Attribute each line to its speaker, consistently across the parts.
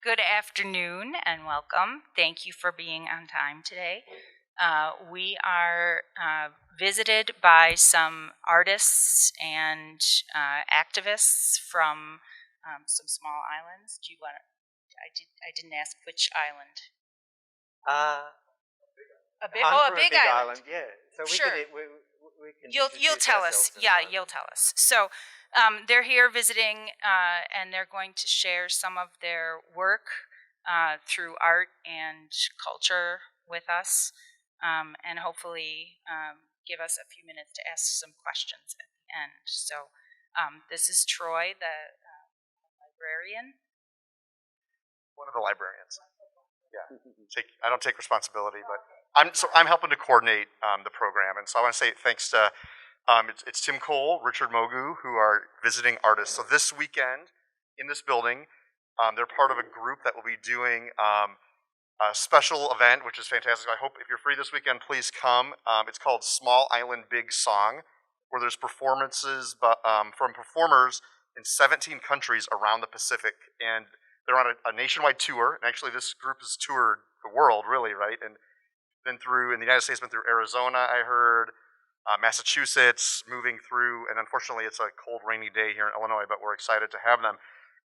Speaker 1: Good afternoon and welcome. Thank you for being on time today. We are visited by some artists and activists from some small islands. Do you want to? I didn't ask which island. A big island.
Speaker 2: Yeah. So
Speaker 1: Sure.
Speaker 2: we can.
Speaker 1: You'll tell us. Yeah, you'll tell us. So they're here visiting, and they're going to share some of their work through art and culture with us, and hopefully give us a few minutes to ask some questions at the end. So this is Troy, the librarian.
Speaker 3: One of the librarians. Yeah. I don't take responsibility, but I'm helping to coordinate the program, and so I want to say thanks to it's Tim Cole, Richard Mogu, who are visiting artists. So this weekend in this building, they're part of a group that will be doing a special event, which is fantastic. I hope if you're free this weekend, please come. It's called Small Island Big Song, where there's performances from performers in 17 countries around the Pacific, and they're on a nationwide tour. And actually, this group has toured the world, really, right? And been through in the United States, been through Arizona, I heard, Massachusetts, moving through, and unfortunately, it's a cold, rainy day here in Illinois. But we're excited to have them.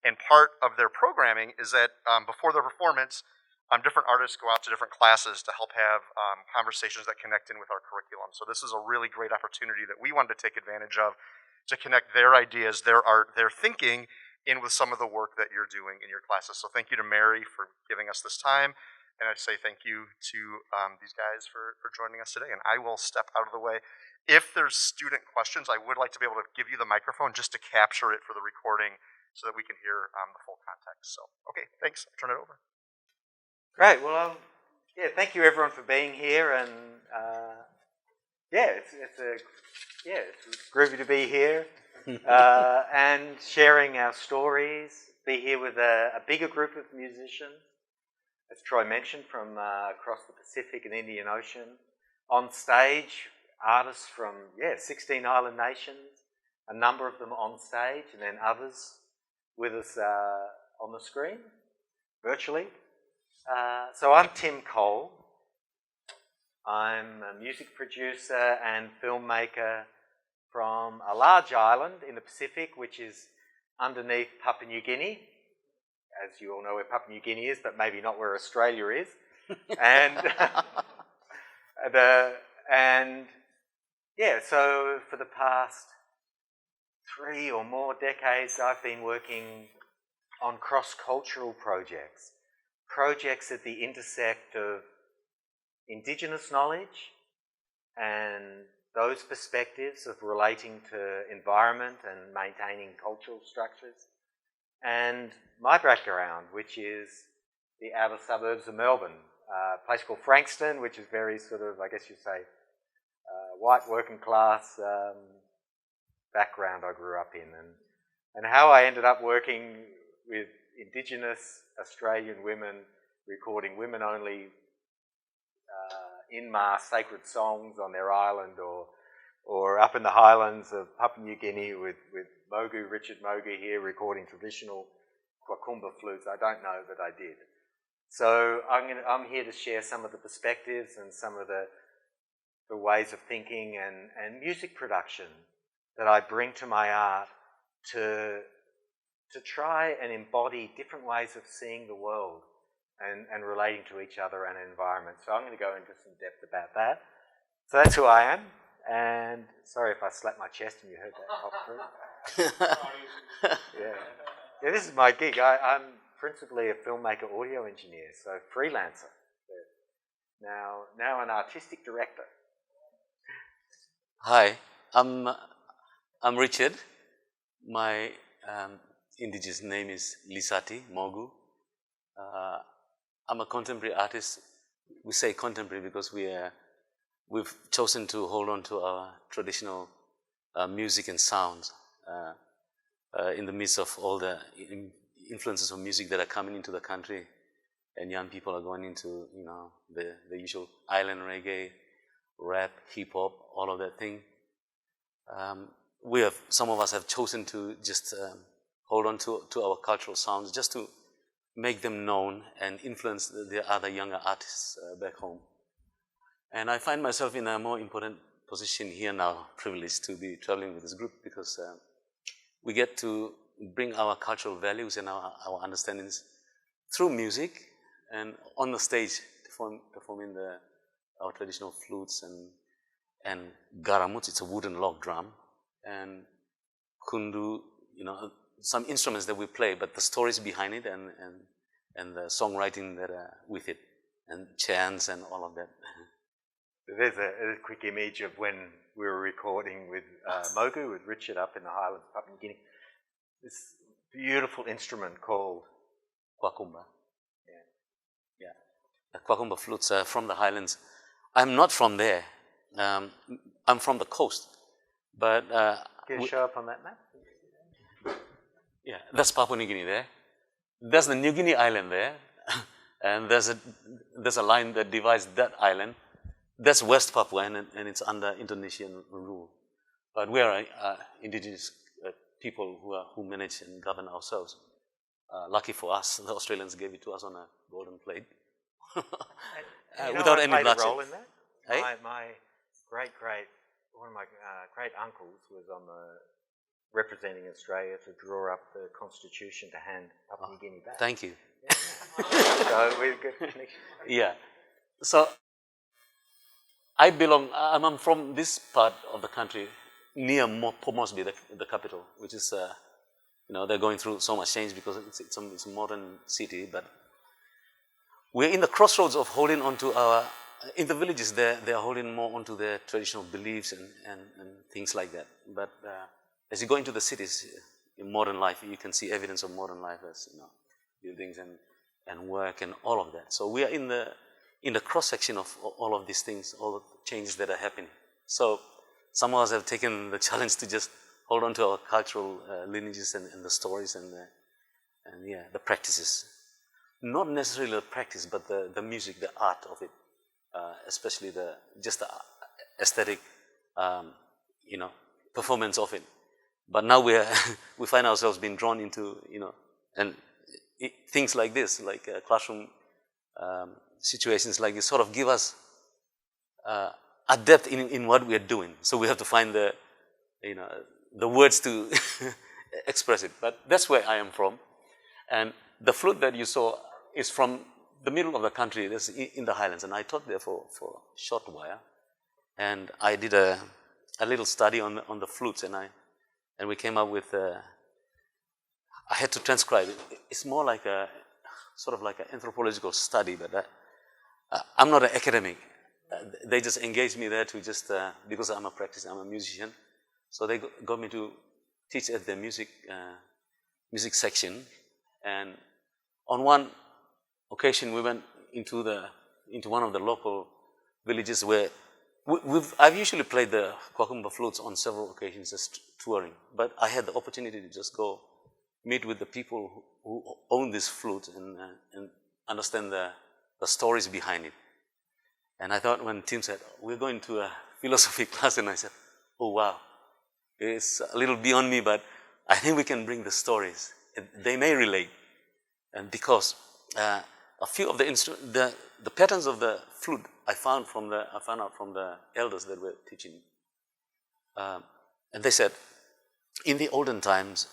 Speaker 3: And part of their programming is that before their performance, different artists go out to different classes to help have conversations that connect in with our curriculum. So this is a really great opportunity that we wanted to take advantage of to connect their ideas, their art, their thinking in with some of the work that you're doing in your classes. So thank you to Mary for giving us this time. And I'd say thank you to these guys for joining us today. And I will step out of the way. If there's student questions, I would like to be able to give you the microphone just to capture it for the recording so that we can hear the full context. So, okay, thanks. I'll turn it over.
Speaker 2: Great. Well, yeah. Thank you everyone for being here, and it's groovy to be here and sharing our stories. Be here with a bigger group of musicians, as Troy mentioned, from across the Pacific and Indian Ocean. On stage, artists from 16 island nations, a number of them on stage, and then others with us on the screen, virtually. So I'm Tim Cole. I'm a music producer and filmmaker from a large island in the Pacific, which is underneath Papua New Guinea. As you all know where Papua New Guinea is, but maybe not where Australia is. So for the past 3 or more decades, I've been working on cross-cultural projects at the intersect of indigenous knowledge and those perspectives of relating to environment and maintaining cultural structures, and my background, which is the outer suburbs of Melbourne, a place called Frankston, which is very sort of, I guess you'd say, white working class background I grew up in, and how I ended up working with Indigenous Australian women, recording women-only in-mass sacred songs on their island, or up in the highlands of Papua New Guinea with Richard Mogu here, recording traditional Kwakumba flutes. I don't know, but I did. So I'm here to share some of the perspectives and some of the ways of thinking and music production that I bring to my art to try and embody different ways of seeing the world and relating to each other and environment. So I'm going to go into some depth about that. So that's who I am, and sorry if I slapped my chest and you heard that pop through. Yeah, this is my gig. I'm principally a filmmaker, audio engineer, so freelancer. Now an artistic director.
Speaker 4: Hi, I'm Richard. My indigenous name is Lisati Mogu. I'm a contemporary artist. We say contemporary because we've chosen to hold on to our traditional music and sounds in the midst of all the influences of music that are coming into the country, and young people are going into the usual island reggae, rap, hip hop, all of that thing. Some of us have chosen to just hold on to our cultural sounds, just to make them known and influence the other younger artists back home. And I find myself in a more important position here now, privileged to be traveling with this group, because we get to bring our cultural values and our understandings through music and on the stage, performing our traditional flutes and garamut, it's a wooden log drum, and kundu, some instruments that we play, but the stories behind it and the songwriting that are with it, and chants and all of that.
Speaker 2: There's a quick image of when we were recording with Mogu, with Richard up in the highlands of Papua New Guinea. This beautiful instrument called
Speaker 4: Kwakumba. Yeah. The Kwakumba flutes are from the highlands. I'm not from there. I'm from the coast. But
Speaker 2: can you show up on that map?
Speaker 4: Yeah, that's Papua New Guinea there. There's the New Guinea island there, and there's a line that divides that island. That's West Papua, and it's under Indonesian rule. But we are indigenous people who manage and govern ourselves. Lucky for us, the Australians gave it to us on a golden plate, without any bloodshed.
Speaker 2: Role in that?
Speaker 4: Hey?
Speaker 2: My one of my great uncles was representing Australia to draw up the constitution to hand Papua New Guinea back.
Speaker 4: Thank you.
Speaker 2: Yeah. So we've got connection.
Speaker 4: Yeah. So I'm from this part of the country near Port Moresby, the capital, which is, they're going through so much change because it's a modern city, but we're in the crossroads of holding on to in the villages they're holding more onto their traditional beliefs and things like that. But as you go into the cities, in modern life, you can see evidence of modern life as, buildings and work and all of that. So we are in the cross-section of all of these things, all the changes that are happening. So some of us have taken the challenge to just hold on to our cultural lineages and the stories and the practices. Not necessarily the practice, but the music, the art of it, especially the aesthetic, performance of it. But now we find ourselves being drawn into, things like this, like classroom situations like this, sort of give us a depth in what we are doing. So we have to find the words to express it. But that's where I am from. And the flute that you saw is from the middle of the country, that's in the highlands. And I taught there for a short while. And I did a little study on the flutes, and we came up with, I had to transcribe it. It's more like sort of like an anthropological study, but I'm not an academic. They just engaged me there to just, because I'm a musician. So they got me to teach at the music section. And on one occasion, we went into one of the local villages where I've usually played the Kwakumba flutes on several occasions as touring, but I had the opportunity to just go meet with the people who own this flute and understand the stories behind it. And I thought when Tim said, we're going to a philosophy class, and I said, oh wow, it's a little beyond me, but I think we can bring the stories. They may relate. And because a few of the patterns of the flute I found out from the elders that were teaching. And they said, in the olden times,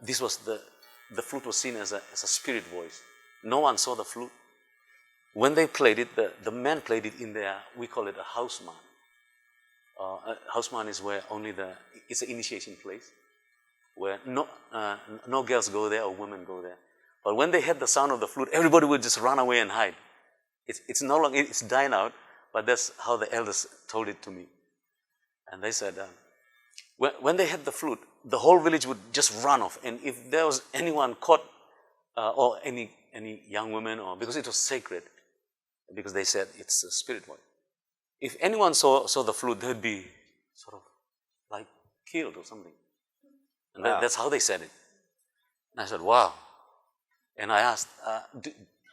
Speaker 4: this was the flute was seen as a spirit voice. No one saw the flute. When they played it, the men played it in there. We call it a houseman. A houseman is where it's an initiation place where no girls go there or women go there. But when they heard the sound of the flute, everybody would just run away and hide. It's no longer, it's dying out, but that's how the elders told it to me. And they said, when they heard the flute, the whole village would just run off. And if there was anyone caught, or any young woman, or because it was sacred, because they said it's a spirit voice. If anyone saw the flute, they'd be sort of like killed or something. And
Speaker 2: wow.
Speaker 4: That's how they said it. And I said, wow. And I asked,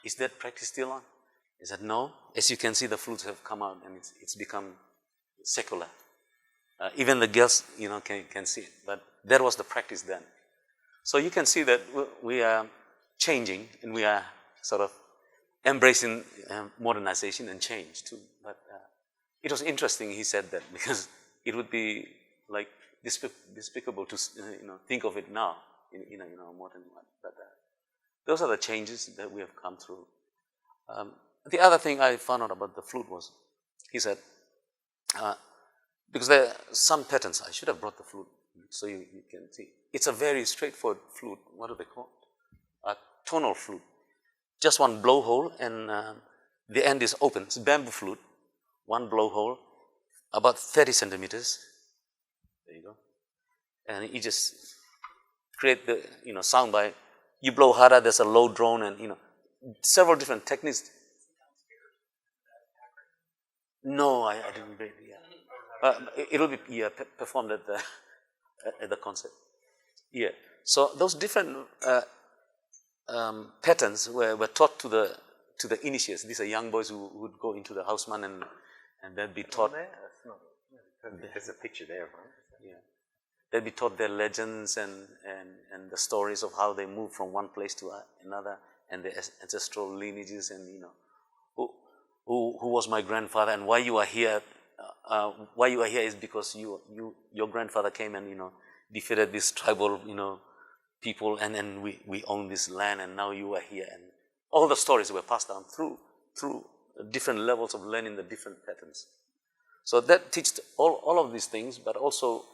Speaker 4: is that practice still on? He said, no. As you can see, the flutes have come out and it's become secular. Even the girls, can see it. But that was the practice then. So you can see that we are changing, and we are sort of embracing modernization and change too. But it was interesting he said that, because it would be like despicable to think of it now in a modern one. But those are the changes that we have come through. The other thing I found out about the flute was, he said, because there are some patterns, I should have brought the flute so you can see. It's a very straightforward flute. What do they call it? A tonal flute. Just one blowhole, and the end is open. It's a bamboo flute, one blowhole, about 30 centimeters. There you go. And you just create the sound by, you blow harder, there's a low drone, and several different techniques. No, I didn't read. Yeah, it will be performed at the concert. Yeah. So those different patterns were taught to the initiates. These are young boys who would go into the houseman and they'd be taught.
Speaker 2: There's a picture there, right?
Speaker 4: Yeah. They'd be taught their legends and the stories of how they moved from one place to another, and their ancestral lineages, and who was my grandfather, and why you are here. Why you are here is because your grandfather came and defeated this tribal people, and then we own this land, and now you are here, and all the stories were passed down through different levels of learning the different patterns. So that teaches all of these things, but also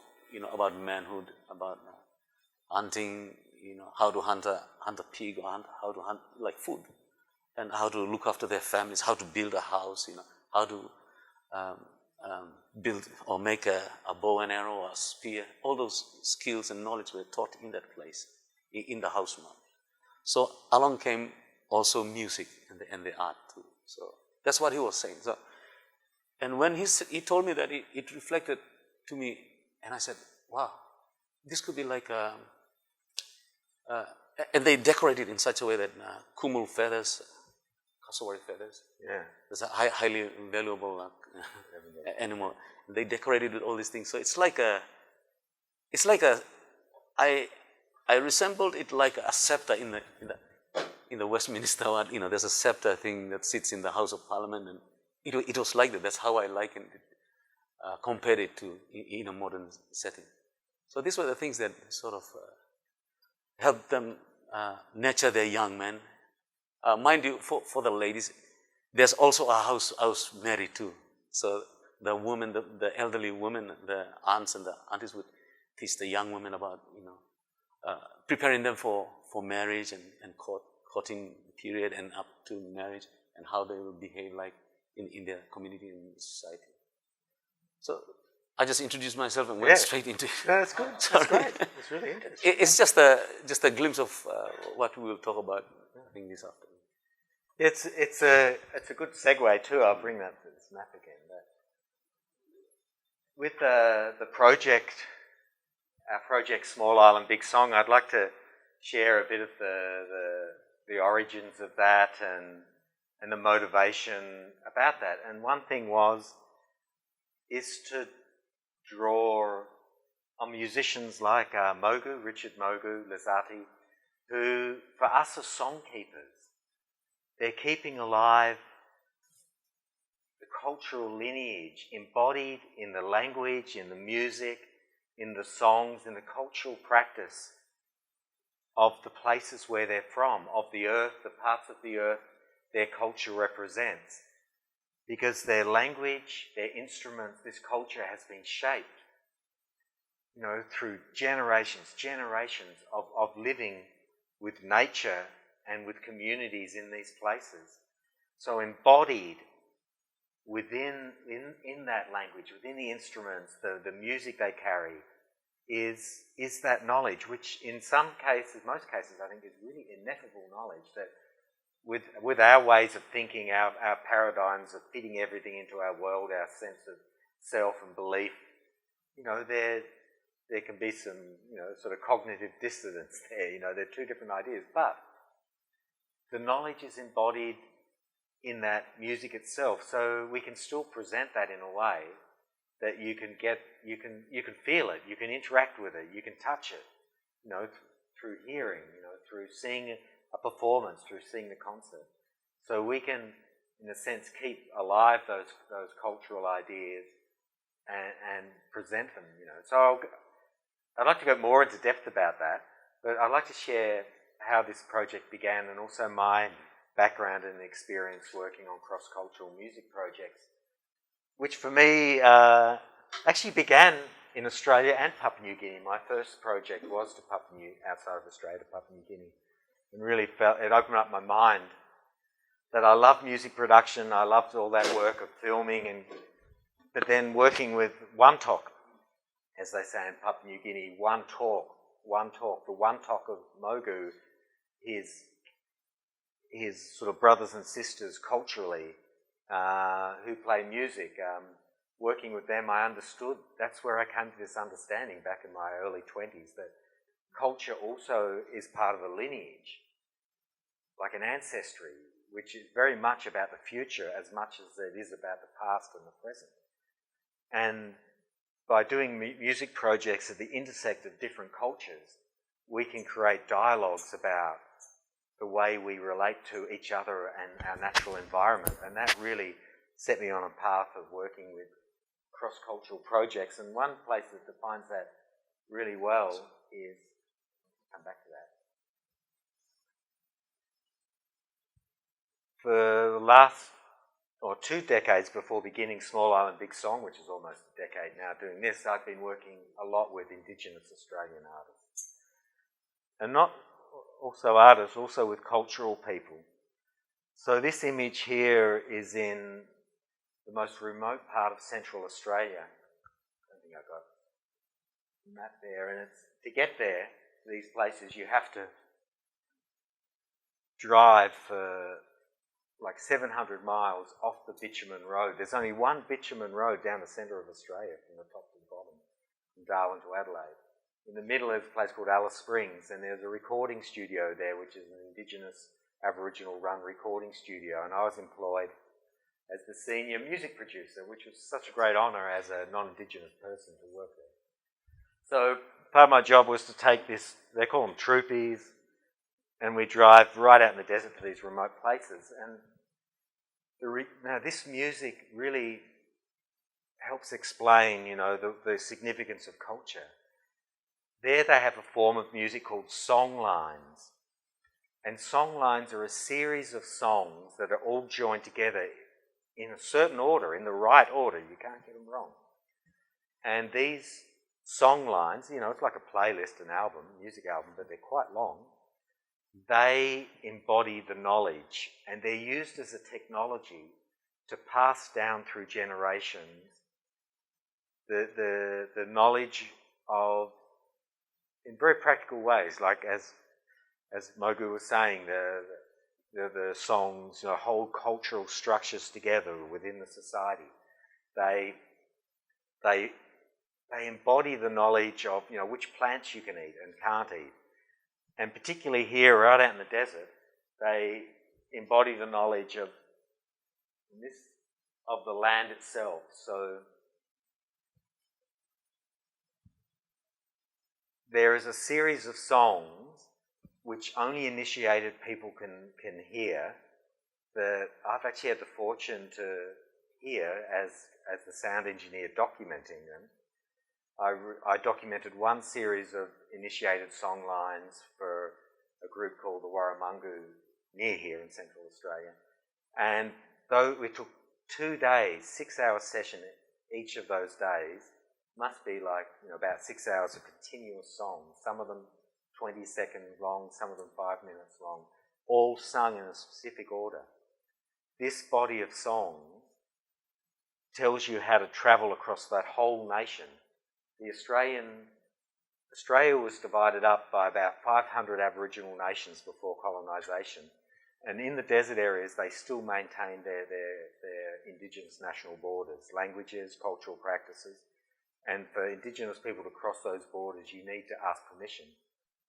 Speaker 4: about manhood, about hunting, how to hunt a pig, or how to hunt like food, and how to look after their families, how to build a house, how to build or make a bow and arrow or a spear. All those skills and knowledge were taught in that place, in the house map. So along came also music and the art too. So that's what he was saying. So, and when he told me that, it reflected to me, and I said, wow, this could be like and they decorated in such a way that kumul feathers, cassowary feathers.
Speaker 2: Yeah.
Speaker 4: It's a highly valuable animal. They decorated with all these things. So it's like I resembled it like a scepter in the Westminster one. There's a scepter thing that sits in the House of Parliament, and it was like that. That's how I likened it, compared it to in a modern setting. So these were the things that sort of helped them nurture their young men. Mind you, for the ladies, there's also a house married too. So the women, the elderly women, the aunts and the aunties would teach the young women about, preparing them for marriage and courting period and up to marriage, and how they will behave like in their community and society. So I just introduced myself and went straight into it.
Speaker 2: No, that's good. That's great. It's really interesting.
Speaker 4: It's just a glimpse of what we will talk about, I think, this afternoon.
Speaker 2: It's a good segue too. I'll bring that to this map again. With the project, our project Small Island Big Song, I'd like to share a bit of the origins of that and the motivation about that. And one thing is to draw on musicians like Mogu, Richard Mogu, Lazati, who for us are song keepers. They're keeping alive the cultural lineage embodied in the language, in the music, in the songs, in the cultural practice of the places where they're from, of the earth, the parts of the earth their culture represents. Because their language, their instruments, this culture has been shaped, through generations of living with nature and with communities in these places. So embodied within that language, within the instruments, the music they carry, is that knowledge, which in some cases, most cases, I think is really ineffable knowledge that with our ways of thinking, our paradigms of fitting everything into our world, our sense of self and belief, there can be some, sort of cognitive dissonance there. They're two different ideas, but the knowledge is embodied in that music itself, so we can still present that in a way that you can feel it, you can interact with it, you can touch it, through hearing, through seeing a performance, through seeing the concert. So we can, in a sense, keep alive those cultural ideas and present them, you know. So I'd like to go more into depth about that, but I'd like to share how this project began and also my background and experience working on cross-cultural music projects, which for me actually began in Australia and Papua New Guinea. My first project was to outside of Australia, to Papua New Guinea, and really it opened up my mind that I loved music production, I loved all that work of filming, but then working with Wantok, as they say in Papua New Guinea, one talk, the Wantok of Mogu, his sort of brothers and sisters culturally who play music. Working with them, I understood, that's where I came to this understanding back in my early 20s, that culture also is part of a lineage, like an ancestry, which is very much about the future as much as it is about the past and the present. And by doing music projects at the intersect of different cultures, we can create dialogues about the way we relate to each other and our natural environment. And that really set me on a path of working with cross-cultural projects. And one place that defines that really well is, come back to that. For the last 2 decades before beginning Small Island Big Song, which is almost a decade now doing this, I've been working a lot with Indigenous Australian artists. And not also artists, also with cultural people. So this image here is in the most remote part of Central Australia. I don't think I've got a map there. And to get there, to these places, you have to drive for like 700 miles off the bitumen road. There's only one bitumen road down the centre of Australia from the top to the bottom, from Darwin to Adelaide. In the middle is a place called Alice Springs, and there's a recording studio there, which is an Indigenous Aboriginal-run recording studio, and I was employed as the senior music producer, which was such a great honour as a non-Indigenous person to work there. So part of my job was to take this, they call them troupies, and we drive right out in the desert to these remote places. And now this music really helps explain, you know, the significance of culture. There they have a form of music called song lines. And song lines are a series of songs that are all joined together in a certain order, in the right order. You can't get them wrong. And these song lines, you know, it's like a playlist, an album, music album, but they're quite long. They embody the knowledge, and they're used as a technology to pass down through generations the knowledge of, in very practical ways, like as Mogu was saying, the songs, you know, hold cultural structures together within the society. They embody the knowledge of, you know, which plants you can eat and can't eat. And particularly here, right out in the desert, they embody the knowledge of the land itself. So there is a series of songs which only initiated people can hear, that I've actually had the fortune to hear as the sound engineer documenting them. I documented one series of initiated song lines for a group called the Warramungu near here in Central Australia. And though it took 2 days, 6-hour session each of those days, must be like, you know, about 6 hours of continuous songs, some of them 20 seconds long, some of them 5 minutes long, all sung in a specific order. This body of songs tells you how to travel across that whole nation. Australia was divided up by about 500 Aboriginal nations before colonisation, and in the desert areas they still maintain their Indigenous national borders, languages, cultural practices, and for Indigenous people to cross those borders you need to ask permission.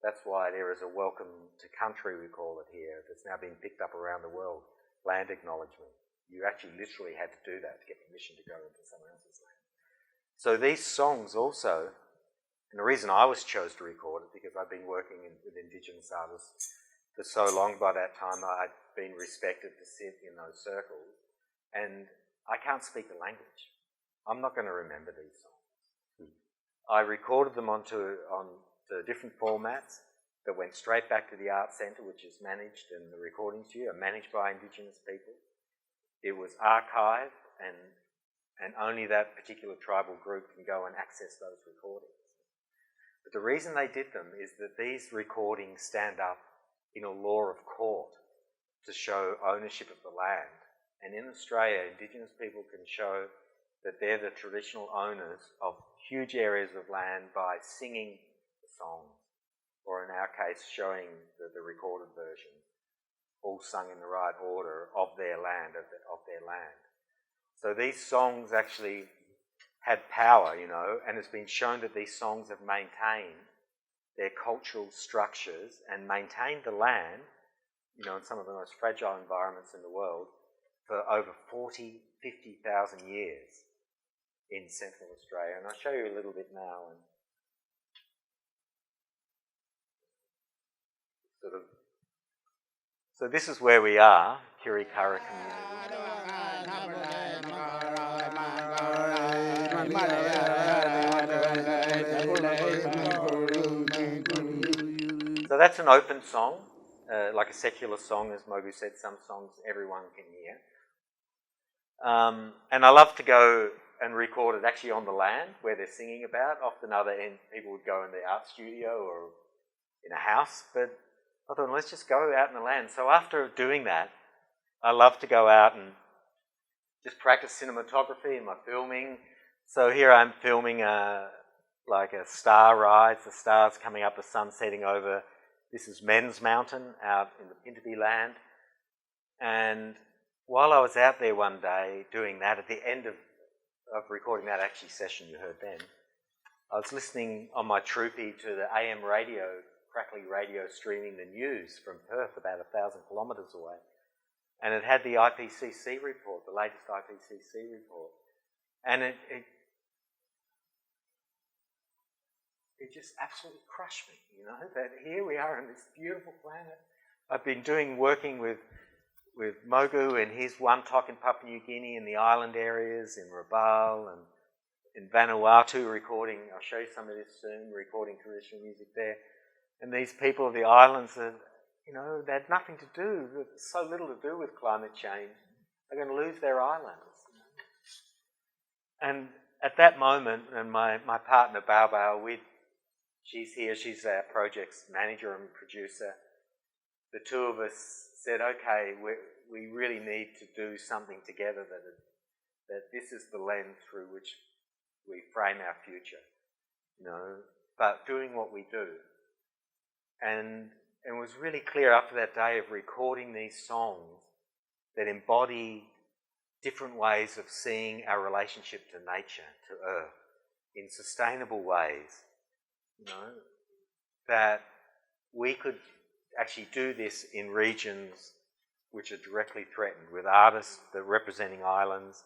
Speaker 2: That's why there is a welcome to country, we call it here, that's now being picked up around the world, land acknowledgement. You actually literally had to do that to get permission to go into someone else's land. So these songs also, and the reason I was chose to record it, because I've been working with Indigenous artists for so long by that time. I'd been respected to sit in those circles, and I can't speak the language. I'm not going to remember these songs. I recorded them onto different formats that went straight back to the Art Centre, which is managed, and the recording studio are managed by Indigenous people. It was archived, and only that particular tribal group can go and access those recordings. But the reason they did them is that these recordings stand up in a law of court to show ownership of the land. And in Australia, Indigenous people can show that they're the traditional owners of huge areas of land by singing the songs, or in our case, showing the recorded version, all sung in the right order of their land, of their land. So these songs actually had power, you know, and it's been shown that these songs have maintained their cultural structures and maintained the land, you know, in some of the most fragile environments in the world for over 40, 50,000 years in Central Australia. And I'll show you a little bit now. And so this is where we are, Kirikara community. So that's an open song, like a secular song, as Mogu said. Some songs everyone can hear. And I love to go and record it actually on the land where they're singing about. Often people would go in the art studio or in a house, but I thought, let's just go out in the land. So after doing that, I love to go out and just practice cinematography in my filming. So here I'm filming like a star rise. The stars coming up, the sun setting over. This is Men's Mountain out in the Pintabee land. And while I was out there one day doing that, at the end of recording that actually session you heard then, I was listening on my troopie to the AM radio, crackly radio, streaming the news from Perth, about 1,000 kilometres away. And it had the IPCC report, the latest IPCC report. And it just absolutely crushed me, you know, that here we are on this beautiful planet. I've been working with Mogu and his Wantok in Papua New Guinea in the island areas, in Rabaul and in Vanuatu recording. I'll show you some of this soon, recording traditional music there. And these people of the islands are, you know, they had nothing to do, so little to do with climate change. They're going to lose their islands. And at that moment, and my partner Bao, she's here, she's our project's manager and producer. The two of us said, okay, we really need to do something together that this is the lens through which we frame our future, you know, but doing what we do. And it was really clear after that day of recording these songs that embody different ways of seeing our relationship to nature, to earth, in sustainable ways, you know, that we could actually do this in regions which are directly threatened, with artists that are representing islands,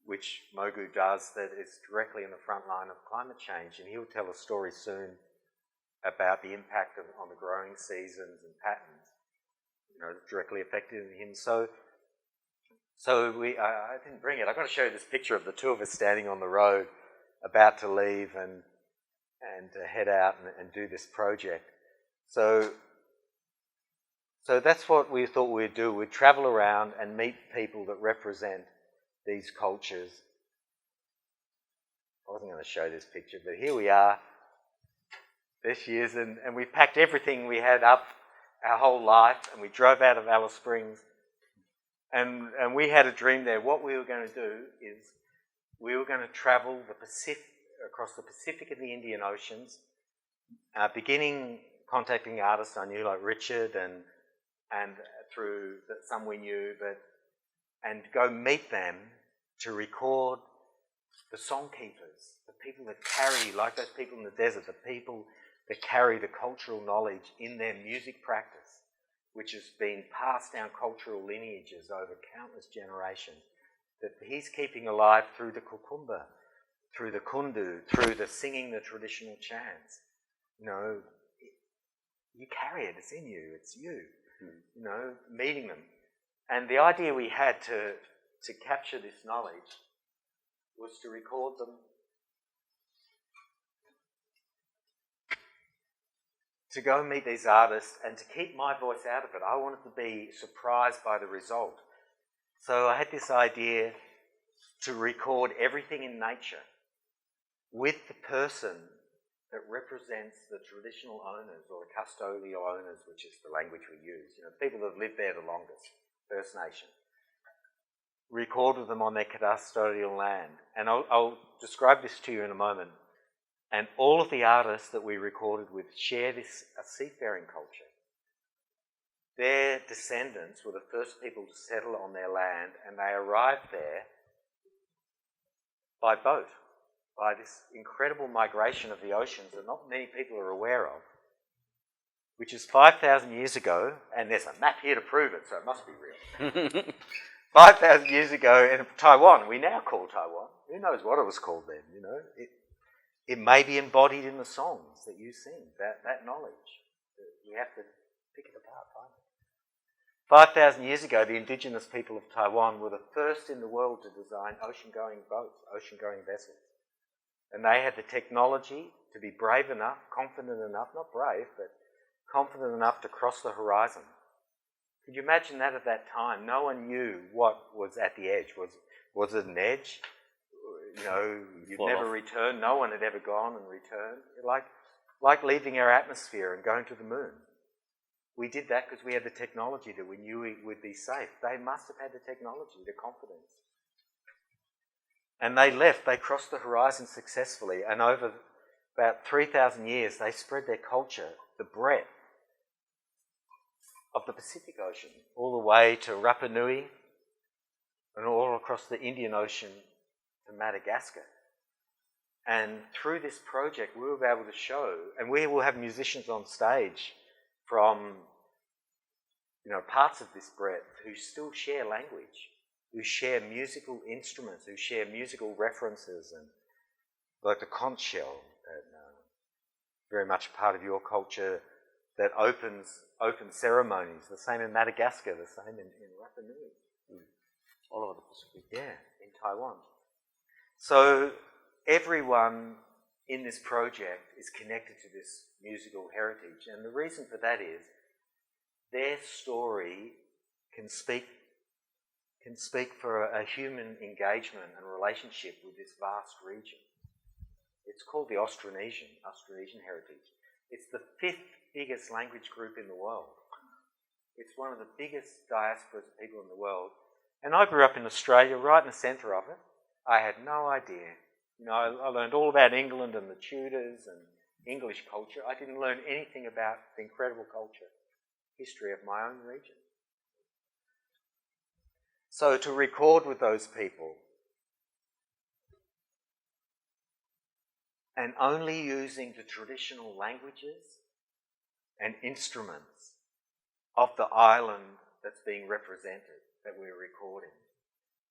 Speaker 2: which Mogu does, that is directly in the front line of climate change. And he'll tell a story soon about the impact on the growing seasons and patterns, you know, directly affecting him. So I didn't bring it. I've got to show you this picture of the two of us standing on the road, about to leave and head out and do this project. So that's what we thought we'd do. We'd travel around and meet people that represent these cultures. I wasn't going to show this picture, but here we are. There she is, and we packed everything we had up our whole life, and we drove out of Alice Springs, and we had a dream there. What we were going to do is we were going to travel across the Pacific and the Indian Oceans, beginning contacting artists I knew like Richard and through some we knew, and go meet them to record the song keepers, the people that carry, like those people in the desert, the people that carry the cultural knowledge in their music practice, which has been passed down cultural lineages over countless generations, that he's keeping alive through the kukumba, through the kundu, through the singing the traditional chants. You know, You carry it, it's in you, it's you. You know, meeting them. And the idea we had to capture this knowledge was to record them, to go and meet these artists and to keep my voice out of it. I wanted to be surprised by the result. So I had this idea to record everything in nature with the person that represents the traditional owners or the custodial owners, which is the language we use. You know, people that have lived there the longest, First Nation. Recorded them on their custodial land. And I'll describe this to you in a moment. And all of the artists that we recorded with share this seafaring culture. Their descendants were the first people to settle on their land, and they arrived there by boat, by this incredible migration of the oceans that not many people are aware of, which is 5,000 years ago, and there's a map here to prove it, so it must be real. 5,000 years ago in Taiwan, we now call Taiwan. Who knows what it was called then, you know? It may be embodied in the songs that you sing, that knowledge. We have to pick it apart, find it. 5,000 years ago, the indigenous people of Taiwan were the first in the world to design ocean-going boats, ocean-going vessels. And they had the technology to be brave enough, confident enough, not brave, but confident enough to cross the horizon. Could you imagine that at that time? No one knew what was at the edge. Was it an edge? You know, you'd never return. No one had ever gone and returned. Like leaving our atmosphere and going to the moon. We did that because we had the technology that we knew we would be safe. They must have had the technology, the confidence. And they left. They crossed the horizon successfully. And over about 3,000 years, they spread their culture, the breadth of the Pacific Ocean, all the way to Rapa Nui and all across the Indian Ocean to Madagascar. And through this project, we will be able to show, and we will have musicians on stage from, you know, parts of this breadth who still share language, who share musical instruments, who share musical references, and like the conch shell, very much a part of your culture, that opens ceremonies. The same in Madagascar, the same in Rapa Nui, all over the Pacific. Yeah, in Taiwan. So everyone in this project is connected to this musical heritage, and the reason for that is their story can speak for a human engagement and relationship with this vast region. It's called the Austronesian heritage. It's the 5th biggest language group in the world. It's one of the biggest diasporas of people in the world. And I grew up in Australia, right in the centre of it. I had no idea. You know, I learned all about England and the Tudors and English culture. I didn't learn anything about the incredible culture, history of my own region. So to record with those people, and only using the traditional languages and instruments of the island that's being represented, that we're recording.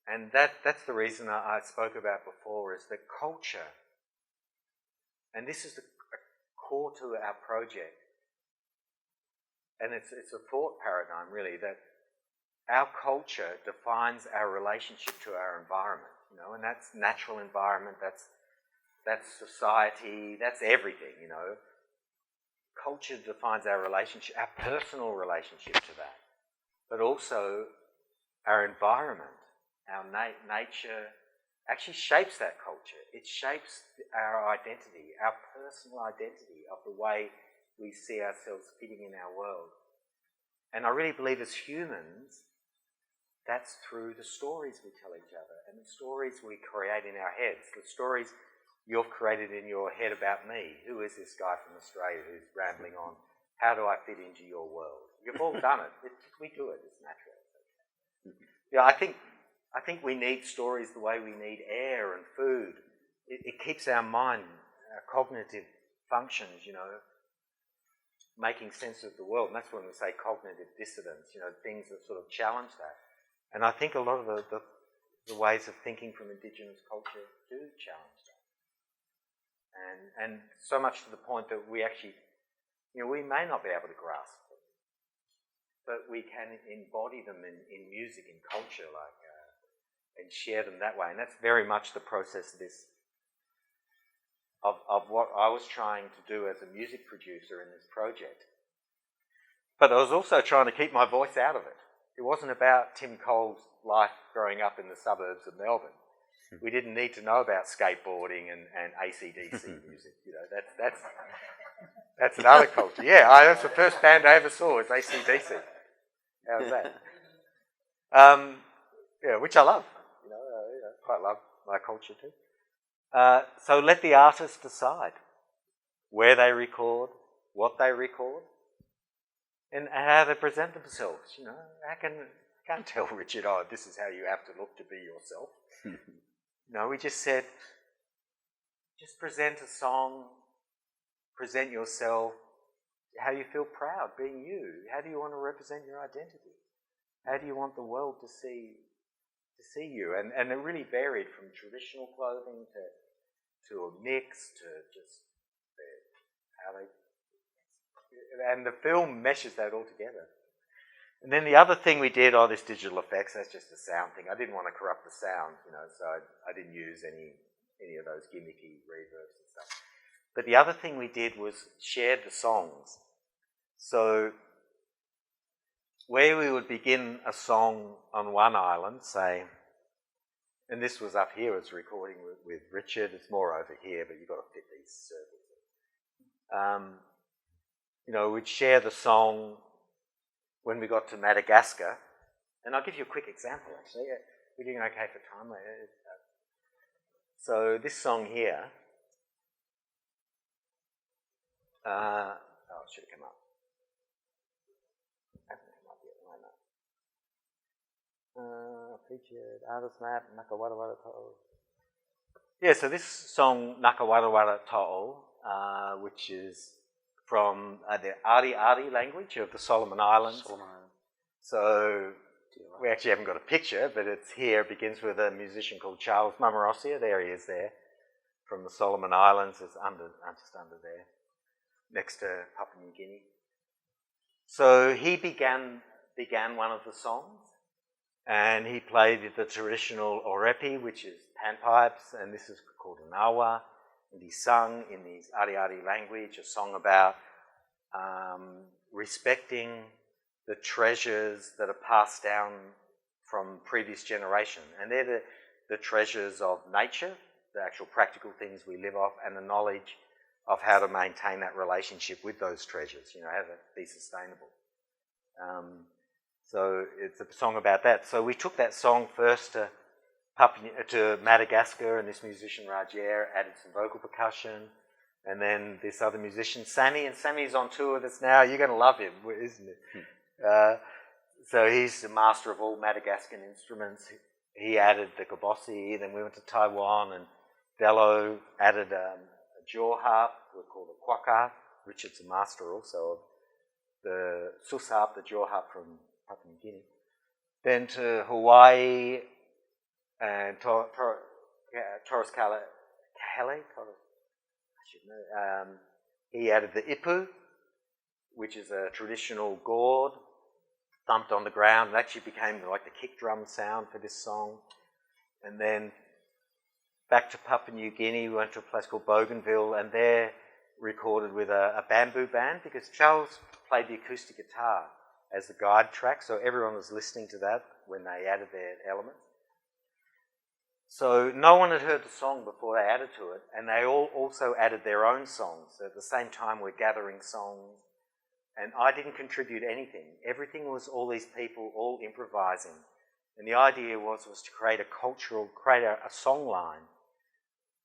Speaker 2: And that's the reason I spoke about before, is that culture, and this is the core to our project, and it's a thought paradigm really, that our culture defines our relationship to our environment, you know, and that's natural environment, that's society, that's everything, you know. Culture defines our relationship, our personal relationship to that, but also our environment, our nature actually shapes that culture. It shapes our identity, our personal identity of the way we see ourselves fitting in our world. And I really believe as humans, that's through the stories we tell each other and the stories we create in our heads, the stories you've created in your head about me. Who is this guy from Australia who's rambling on? How do I fit into your world? You've all done it. We do it. It's natural. Yeah, I think we need stories the way we need air and food. It keeps our mind, our cognitive functions, you know, making sense of the world. And that's when we say cognitive dissonance, you know, things that sort of challenge that. And I think a lot of the ways of thinking from Indigenous culture do challenge that. And so much to the point that we actually we may not be able to grasp them, but we can embody them in music, in culture, and share them that way. And that's very much the process of what I was trying to do as a music producer in this project. But I was also trying to keep my voice out of it. It wasn't about Tim Cole's life growing up in the suburbs of Melbourne. We didn't need to know about skateboarding and AC/DC music. That's another culture. Yeah, that's the first band I ever saw was AC/DC. How was that? Which I love. Quite love my culture too. So let the artist decide where they record, what they record, and how they present themselves. I can't tell Richard, this is how you have to look to be yourself. No, we just said, just present a song, present yourself, how you feel proud being you. How do you want to represent your identity? How do you want the world to see you? And it really varied from traditional clothing to a mix to just how they... And the film meshes that all together. And then the other thing we did, this digital effects, that's just a sound thing. I didn't want to corrupt the sound, so I didn't use any of those gimmicky reverbs and stuff. But the other thing we did was shared the songs. So where we would begin a song on one island, say, and this was up here, was recording with Richard. It's more over here, but you've got to fit these circles. We'd share the song when we got to Madagascar. And I'll give you a quick example, actually. We're doing okay for time. So this song here, it should have come up. Hasn't come up yet, why not? Featured artist map, Nakawara To'o. Yeah, so this song, Nakawara To'o, which is from the Ari Ari language of the Solomon Islands. So we actually haven't got a picture, but it's here. It begins with a musician called Charles Mamarosia. There he is there, from the Solomon Islands. It's just under there, next to Papua New Guinea. So he began one of the songs, and he played the traditional orepi, which is panpipes, and this is called an awa. And he sung in his Ari Ari language a song about respecting the treasures that are passed down from previous generation. And they're the treasures of nature, the actual practical things we live off, and the knowledge of how to maintain that relationship with those treasures, how to be sustainable. So it's a song about that. So we took that song first to Madagascar, and this musician Rajier added some vocal percussion, and then this other musician Sammy, and Sammy's on tour with us now. You're going to love him, isn't it? So he's the master of all Madagascan instruments. He added the kabossi. Then we went to Taiwan, and Dello added a jaw harp, we call it quaka. Richard's a master also of the sus harp, the jaw harp from Papua New Guinea. Then to Hawaii, and Torres Kahele, he added the ipu, which is a traditional gourd, thumped on the ground. It actually became like the kick drum sound for this song. And then back to Papua New Guinea, we went to a place called Bougainville, and there recorded with a bamboo band, because Charles played the acoustic guitar as the guide track, so everyone was listening to that when they added their elements. So no one had heard the song before they added to it, and they all also added their own songs. So at the same time, we're gathering songs, and I didn't contribute anything. Everything was all these people all improvising, and the idea was to create a song line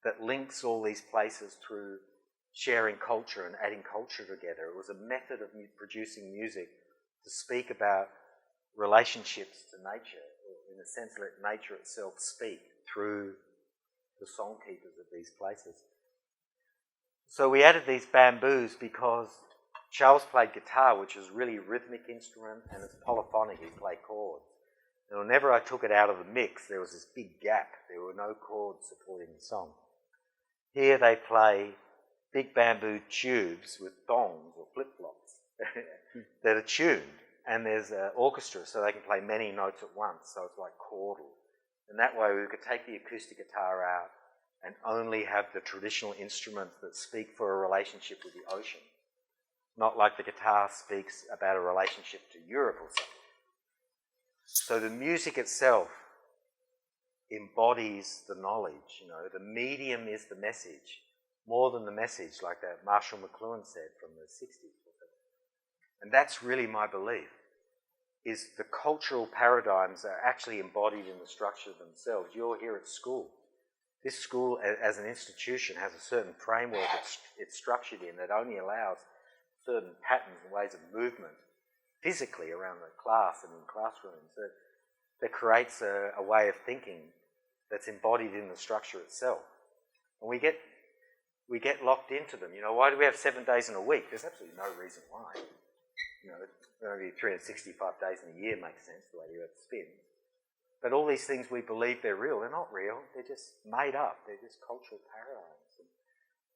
Speaker 2: that links all these places through sharing culture and adding culture together. It was a method of producing music to speak about relationships to nature, in a sense, let nature itself speak through the songkeepers of these places. So we added these bamboos because Charles played guitar, which is a really rhythmic instrument, and it's polyphonic, he played chords. And whenever I took it out of the mix, there was this big gap. There were no chords supporting the song. Here they play big bamboo tubes with thongs or flip-flops that are tuned, and there's an orchestra so they can play many notes at once, so it's like chordal. And that way we could take the acoustic guitar out and only have the traditional instruments that speak for a relationship with the ocean. Not like the guitar speaks about a relationship to Europe or something. So the music itself embodies the knowledge, the medium is the message, more than the message, like that Marshall McLuhan said from the 60s. And that's really my belief, is the cultural paradigms are actually embodied in the structure themselves. You're here at school. This school, as an institution, has a certain framework it's structured in that only allows certain patterns and ways of movement physically around the class and in classrooms that creates a way of thinking that's embodied in the structure itself. And we get locked into them. Why do we have 7 days in a week? There's absolutely no reason why. Maybe 365 days in a year makes sense the way you have to spin. But all these things we believe they're real, they're not real. They're just made up. They're just cultural paradigms. And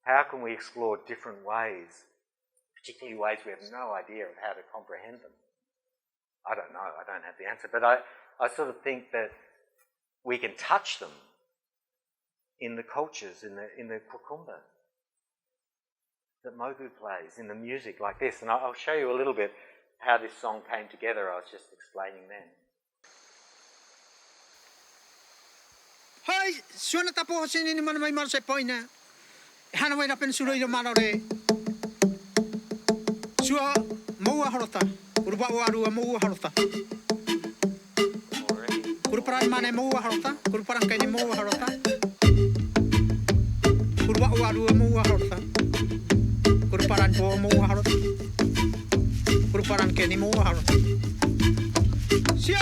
Speaker 2: how can we explore different ways, particularly ways we have no idea of how to comprehend them? I don't know. I don't have the answer. But I sort of think that we can touch them in the cultures, in the kukumba that Mogu plays, in the music like this. And I'll show you a little bit how this song came together. I was just explaining then.
Speaker 5: Hai, suana tapo sini ni mana mai mar se poina. Hana mai na pensuro ilo marore. Sua moua harota. Urba waru moua harota. Kurparan mana moua harota. Kurparan kene moua harota. Urba waru moua harota. Kurparan po moua harota. Kurparan kene moua harota. Sia.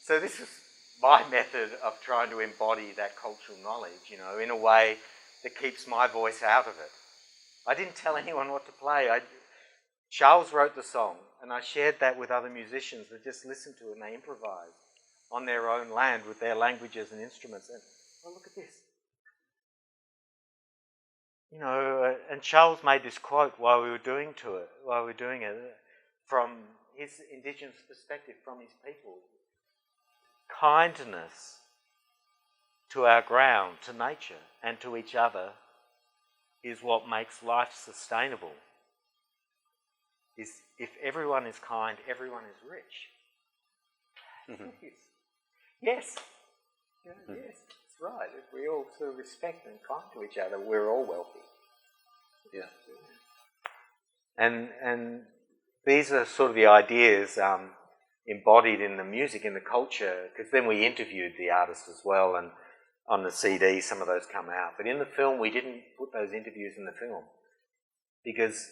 Speaker 2: So this is my method of trying to embody that cultural knowledge, in a way that keeps my voice out of it. I didn't tell anyone what to play. Charles wrote the song, and I shared that with other musicians that just listened to it and they improvised on their own land with their languages and instruments. And, oh, look at this. And Charles made this quote while we were doing it, from his indigenous perspective, from his people. Kindness to our ground, to nature, and to each other is what makes life sustainable. If everyone is kind, everyone is rich. Mm-hmm. Yes. Yes, that's right. If we all sort of respect and kind to each other, we're all wealthy. Yeah. And these are sort of the ideas embodied in the music, in the culture, because then we interviewed the artist as well, and on the CD some of those come out. But in the film we didn't put those interviews in the film because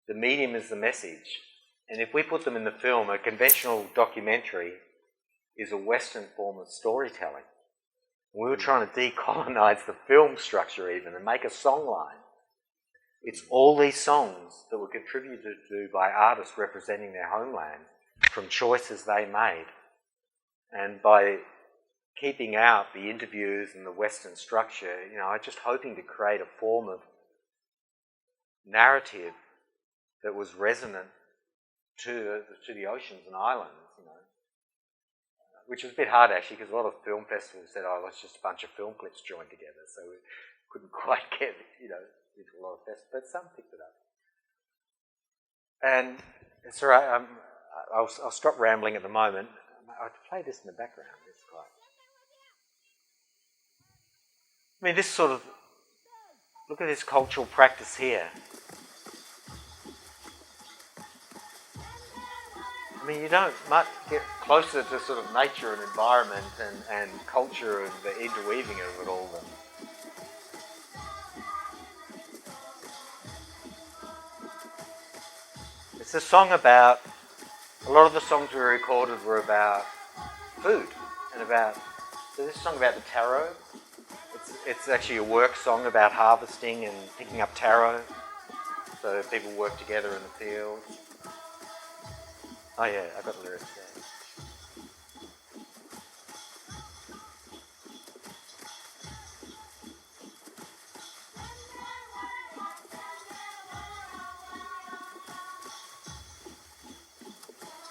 Speaker 2: the medium is the message. And if we put them in the film, a conventional documentary is a Western form of storytelling. We were trying to decolonize the film structure even and make a song line. It's all these songs that were contributed to by artists representing their homeland from choices they made. And by keeping out the interviews and the Western structure, I'm just hoping to create a form of narrative that was resonant to the oceans and islands, which was a bit hard actually, because a lot of film festivals said, oh, it's just a bunch of film clips joined together, so we couldn't quite get, into a lot of festivals, but some picked it up. And it's all right, I'll stop rambling at the moment. I'll play this in the background. It's quite... I mean, this sort of... Look at this cultural practice here. I mean, you don't much get closer to sort of nature and environment and culture and the interweaving of it all than... It's a song about... A lot of the songs we recorded were about food and about... So this song about the taro. It's actually a work song about harvesting and picking up taro. So people work together in the fields. Oh yeah, I've got the lyrics there.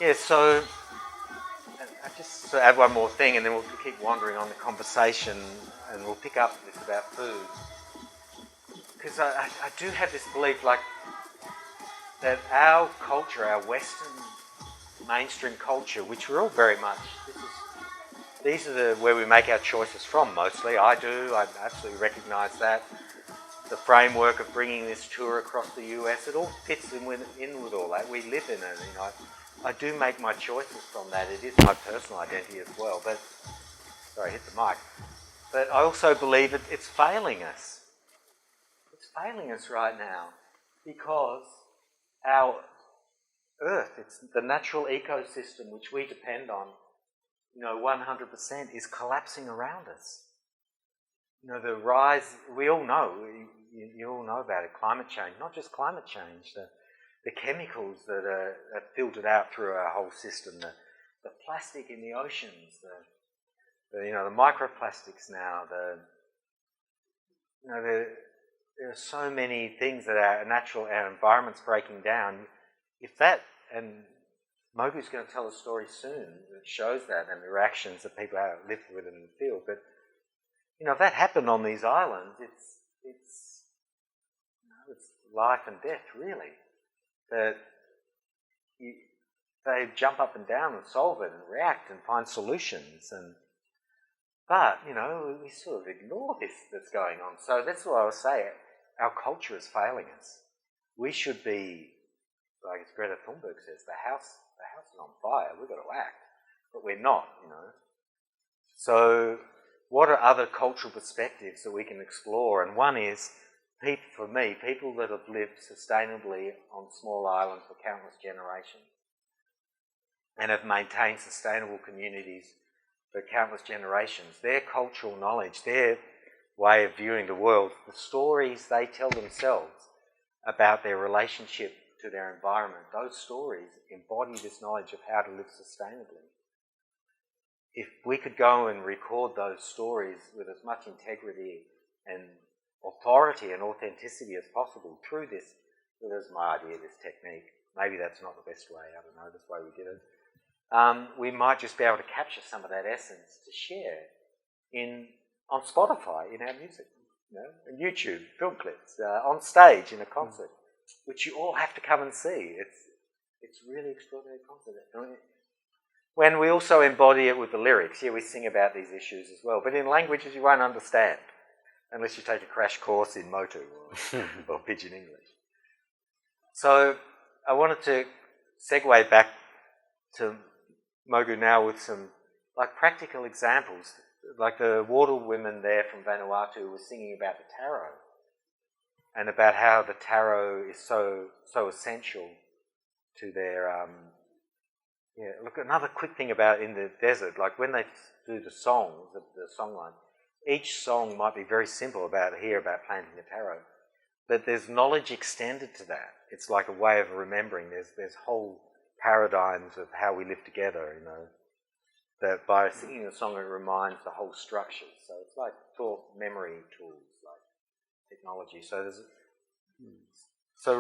Speaker 2: Yeah, so I just to add one more thing and then we'll keep wandering on the conversation and we'll pick up this about food. Because I do have this belief that our culture, our Western mainstream culture, which we're all very much, these are where we make our choices from mostly. I absolutely recognise that. The framework of bringing this tour across the US, it all fits in with all that. We live in it, I do make my choices from that. It is my personal identity as well. But, sorry, hit the mic. But I also believe it's failing us. It's failing us right now because our Earth, it's the natural ecosystem which we depend on, 100% is collapsing around us. The rise, we all know, you all know about it, climate change, not just climate change, the chemicals that are filtered out through our whole system, the plastic in the oceans, the microplastics now, there are so many things that our environment's breaking down. If that, and Mogu's going to tell a story soon that shows that and the reactions that people live with in the field, but if that happened on these islands, it's life and death really. That they jump up and down and solve it and react and find solutions, but we sort of ignore this that's going on. So that's what I was saying. Our culture is failing us. We should be, like as Greta Thunberg says, the house is on fire. We've got to act, but we're not. So what are other cultural perspectives that we can explore? And one is, for me, people that have lived sustainably on small islands for countless generations and have maintained sustainable communities for countless generations, their cultural knowledge, their way of viewing the world, the stories they tell themselves about their relationship to their environment, those stories embody this knowledge of how to live sustainably. If we could go and record those stories with as much integrity and authority and authenticity as possible through this, well, there's my idea, this technique. Maybe that's not the best way, I don't know, that's the way we did it. We might just be able to capture some of that essence to share on Spotify, in our music, and YouTube, film clips, on stage in a concert, which you all have to come and see. It's really extraordinary concert. When we also embody it with the lyrics, we sing about these issues as well, but in languages you won't understand. Unless you take a crash course in Motu or Pidgin English. So I wanted to segue back to Mogu now with some like practical examples. Like the water women there from Vanuatu were singing about the taro and about how the taro is so essential to their look, another quick thing about in the desert, like when they do the songs, the songline, each song might be very simple about planting the taro, but there's knowledge extended to that. It's like a way of remembering. There's whole paradigms of how we live together, you know, that by singing a song it reminds the whole structure. So it's like thought memory tools, like technology. So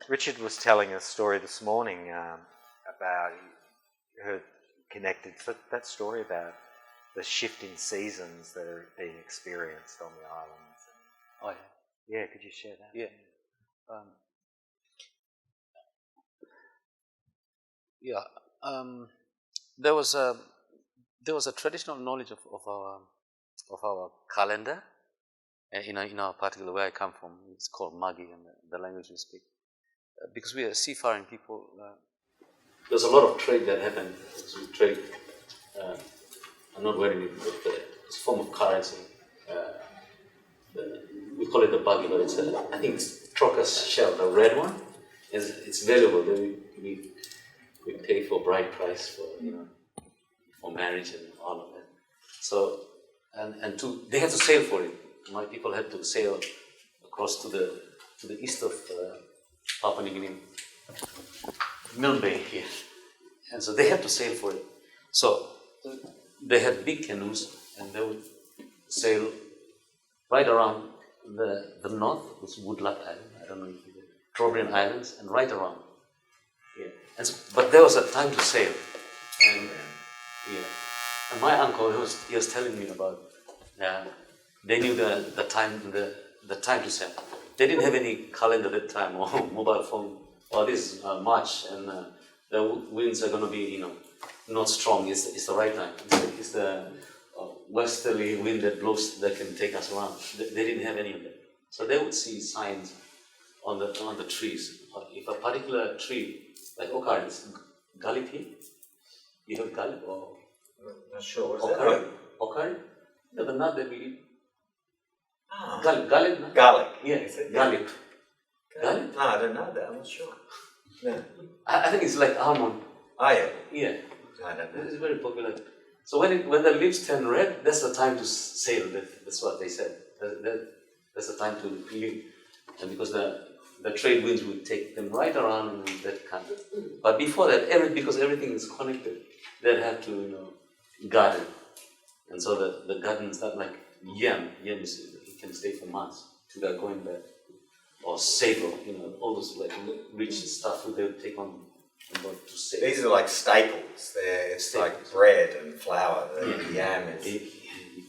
Speaker 2: Richard was telling a story this morning about her connected that story about the shift in seasons that are being experienced on the islands.
Speaker 4: Oh yeah.
Speaker 2: Yeah, could you share that?
Speaker 4: Yeah. There was a traditional knowledge of our calendar, in our particular where I come from. It's called Magi, and the language we speak. Because we are seafaring people, there's a lot of trade that happens. We trade. I'm not wearing it, but it's a form of currency. We call it a buggy, but I think it's trocus shell, the red one. It's valuable. We pay for bride price for marriage and all of that. So they had to sail for it. My people had to sail across to the east of Papua New Guinea, Milne Bay here, and so they had to sail for it. So they had big canoes, and they would sail right around the north, which is Woodluck Island. I don't know if you know, Trobriand Islands, and right around. Yeah. But there was a time to sail, and and my uncle he was telling me about they knew the time to sail. They didn't have any calendar at that time or mobile phone. This is March, and the winds are going to be not strong. It's the right time. It's the westerly wind that blows that can take us around. They didn't have any of that, so they would see signs on the trees. If a particular tree, like oak is Galipi, you have Galip or
Speaker 2: Not sure.
Speaker 4: Okari? No, the nut that we eat.
Speaker 2: Garlic.
Speaker 4: No?
Speaker 2: Garlic.
Speaker 4: Yeah, Galip. Galip?
Speaker 2: No, I don't know that. I'm not sure. No.
Speaker 4: I think it's like almond.
Speaker 2: Oh yeah.
Speaker 4: Yeah.
Speaker 2: I don't know.
Speaker 4: It's very popular. So when the leaves turn red, that's the time to sail. That's what they said. That's the time to leave, and because the trade winds would take them right around that country. But before that, because everything is connected, they'd have to garden, and so the gardens that like yam it can stay for months till they're going back, or sable, all those like rich stuff they would take on board to sail.
Speaker 2: These are like staples. It's like bread and flour. The yam is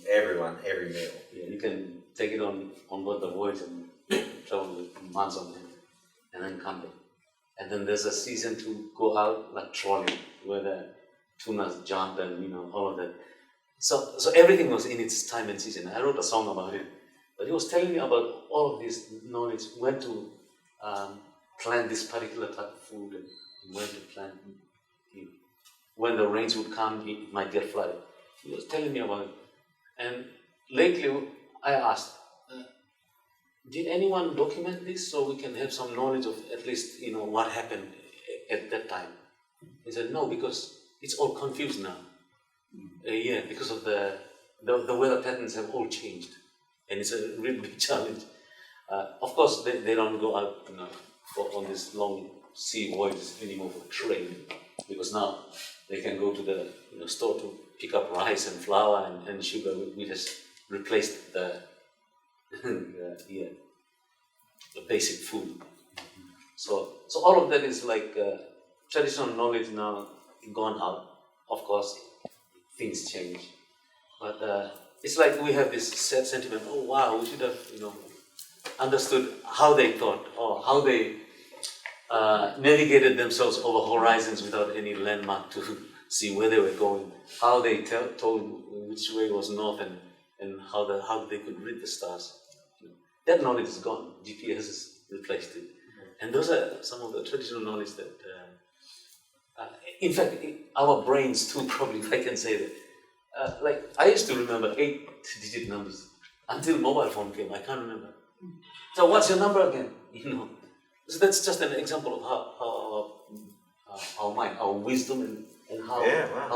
Speaker 2: every meal.
Speaker 4: Yeah, you can take it on board the voyage and travel with months on hand, and then come back. And then there's a season to go out like trawling, where the tunas jump and all of that. So everything was in its time and season. I wrote a song about it, but he was telling me about all of this knowledge, when to plant this particular type of food, and when to plant. When the rains would come, it might get flooded. He was telling me about it. And lately, I asked, did anyone document this so we can have some knowledge of at least what happened at that time? He said no, because it's all confused now. Because of the weather patterns have all changed, and it's a really big challenge. Of course, they don't go out on this long sea voyages anymore for trade, because now they can go to the store to pick up rice and flour and sugar. We just replaced the basic food. So all of that is like traditional knowledge now gone out. Of course, things change, but it's like we have this sad sentiment. Oh wow, we should have understood how they thought, or how they navigated themselves over horizons without any landmark to see where they were going. How they told which way was north, and how they could read the stars. That knowledge is gone. GPS has replaced it, and those are some of the traditional knowledge that in fact, our brains too, probably, if I can say that. Like, I used to remember 8-digit numbers until mobile phone came. I can't remember. So what's your number again? You know. So that's just an example of how our mind, our wisdom, and how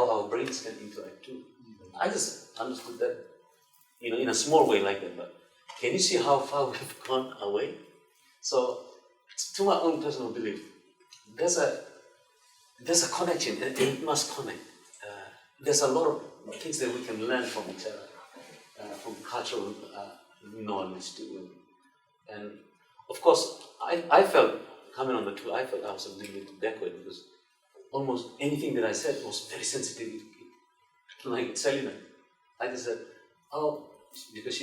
Speaker 4: our brains can interact too. I just understood that, you know, in a small way like that. But can you see how far we've gone away? So, to my own personal belief, there's a connection, and it must connect. There's a lot of things that we can learn from each other, from cultural knowledge too. And of course, I felt, coming on the tour, I felt I was a little bit backward because almost anything that I said was very sensitive. Like Selena, I just said, oh, because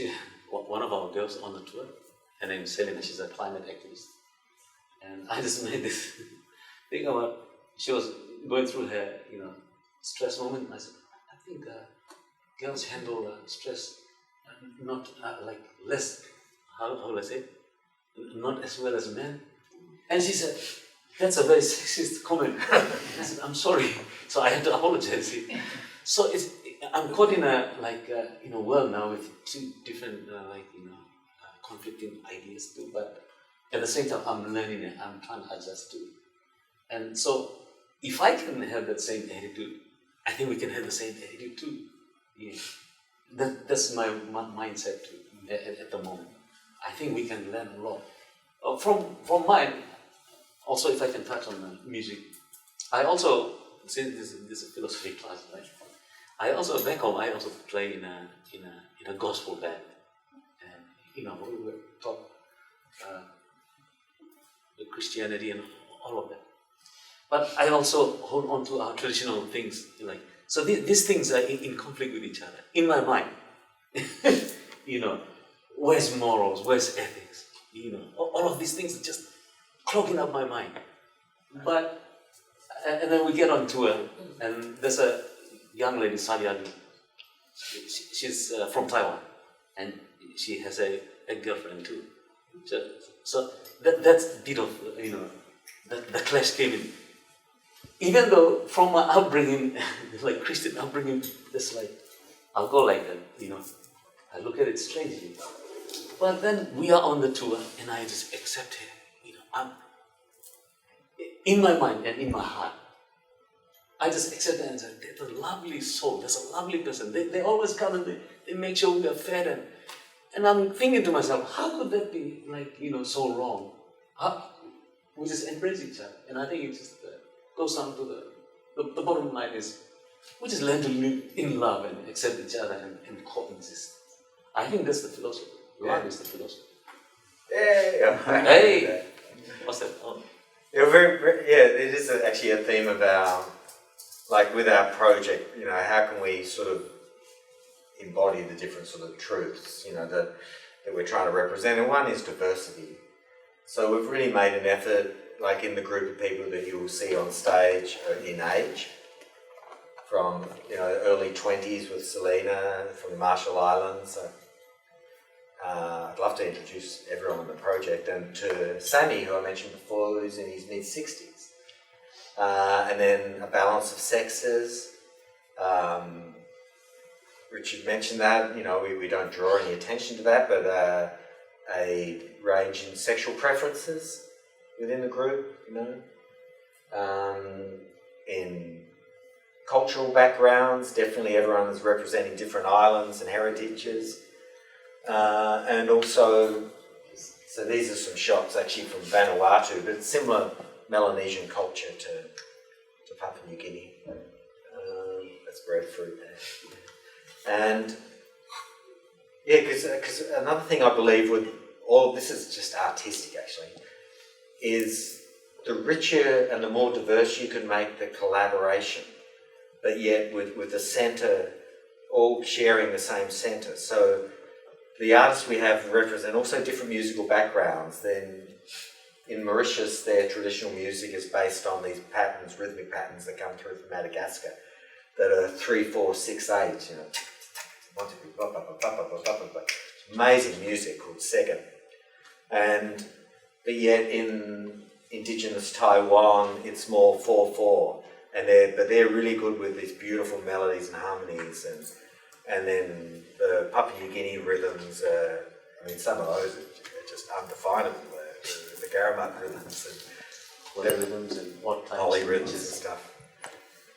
Speaker 4: one of our girls on the tour, her name is Selena, she's a climate activist. And I just made this thing about, she was going through her, you know, stress moment. And I said, I think girls handle stress not like less, how will I say it? Not as well as men. And she said, that's a very sexist comment. I said, I'm sorry. So I had to apologize. So I'm caught in a world now with two different conflicting ideas too. But at the same time, I'm learning it. I'm trying to adjust too. And so if I can have that same attitude, I think we can have the same attitude too. Yeah. That's my mindset too at the moment. I think we can learn a lot. From mine, also if I can touch on the music, I also, since this is a philosophy class, right? I also, back home, I also play in a gospel band. And, you know, we were taught the Christianity and all of that. But I also hold on to our traditional things, like, so these things are in conflict with each other, in my mind. You know, where's morals, where's ethics? You know, all of these things are just clogging up my mind. But, and then we get on tour, and there's a young lady, Salyani. She's from Taiwan, and she has a girlfriend too. So that's a bit of, you know, the clash came in. Even though from my upbringing, like Christian upbringing, just like, I'll go like that, you know. I look at it strangely. But then we are on the tour, and I just accept it. You know, I'm in my mind and in my heart. I just accept that and say, there's a lovely soul, there's a lovely person. They always come and they make sure we are fed. And I'm thinking to myself, how could that be, like, you know, so wrong? We just embrace each other. And I think it just goes down to the bottom line is, we just learn to live in love and accept each other and coexist. I think that's the philosophy. Love is the philosophy.
Speaker 2: Yeah.
Speaker 4: Hey! What's that? Oh.
Speaker 2: Yeah, it is actually a theme of our, like with our project, you know, how can we sort of embody the different sort of truths, you know, that we're trying to represent. And one is diversity. So we've really made an effort, like in the group of people that you will see on stage in age, from, you know, early 20s with Selena from the Marshall Islands. I'd love to introduce everyone on the project, and to Sammy, who I mentioned before, who's in his mid-60s. And then a balance of sexes. Richard mentioned that, you know, we don't draw any attention to that, but a range in sexual preferences within the group, you know. In cultural backgrounds, definitely everyone is representing different islands and heritages. And also, so these are some shots actually from Vanuatu, but it's similar Melanesian culture to Papua New Guinea. That's breadfruit there. And yeah, because another thing I believe with all, this is just artistic actually, is the richer and the more diverse you can make the collaboration, but yet with the centre all sharing the same centre. So the artists we have represent also different musical backgrounds. Then in Mauritius, their traditional music is based on these patterns, rhythmic patterns that come through from Madagascar, that are 3, 4, 6, 8, you know. Amazing music called Sega. But yet in indigenous Taiwan, it's more 4/4. but they're really good with these beautiful melodies and harmonies, and then the Papua New Guinea rhythms. I mean, some of those are just undefinable. The Garamut rhythms and
Speaker 4: What rhythms and what types
Speaker 2: Holly
Speaker 4: of
Speaker 2: rhythms and
Speaker 4: pitches?
Speaker 2: stuff.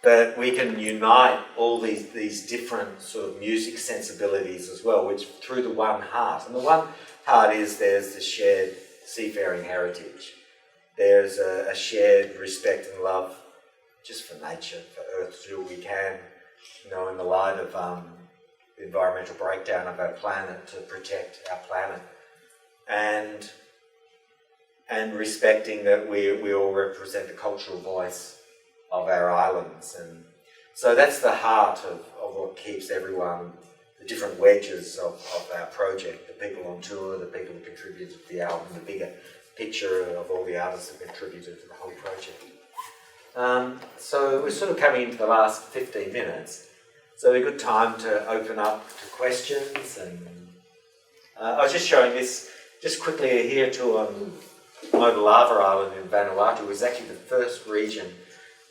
Speaker 2: But we can unite all these different sort of music sensibilities as well, which through the one heart. And the one heart is there's the shared seafaring heritage. There's a shared respect and love just for nature, for Earth, to do what we can, in the light of the environmental breakdown of our planet, to protect our planet. And respecting that we all represent the cultural voice of our islands. And so that's the heart of what keeps everyone, the different wedges of our project, the people on tour, the people who contributed to the album, the bigger picture of all the artists who contributed to the whole project. So we're sort of coming into the last 15 minutes. So a good time to open up to questions. And I was just showing this just quickly here to Mogalava Island in Vanuatu was actually the first region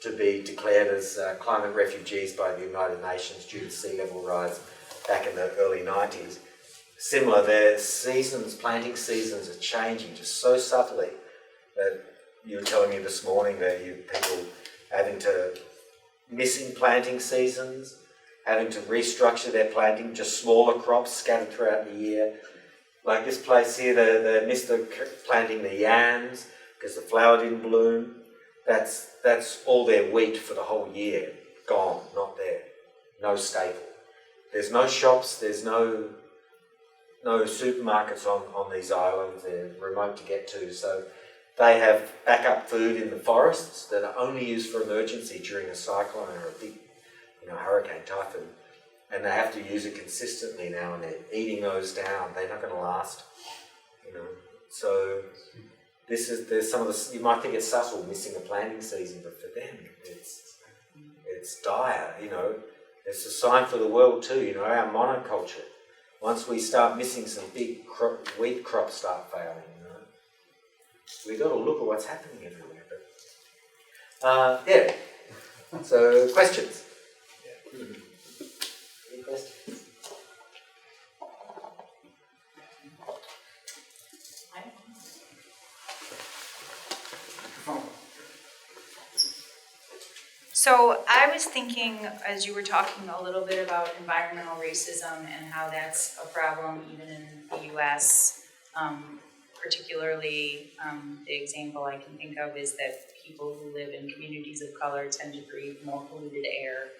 Speaker 2: to be declared as climate refugees by the United Nations due to sea level rise back in the early 90s. Similar, their planting seasons are changing just so subtly that you were telling me this morning that you people missing planting seasons, having to restructure their planting, just smaller crops scattered throughout the year. Like this place here, they missed planting the yams because the flower didn't bloom. That's all their wheat for the whole year. Gone, not there. No staple. There's no shops, there's no supermarkets on these islands. They're remote to get to. So they have backup food in the forests that are only used for emergency during a cyclone or a big hurricane, typhoon. And they have to use it consistently now, and they're eating those down. They're not going to last, So there's some of the, you might think it's subtle, missing a planting season, but for them it's dire. It's a sign for the world too. Our monoculture. Once we start missing some big wheat crops start failing, we've got to look at what's happening everywhere. But yeah. So questions. Yeah. Any questions?
Speaker 1: So I was thinking, as you were talking a little bit about environmental racism and how that's a problem even in the U.S., particularly the example I can think of is that people who live in communities of color tend to breathe more polluted air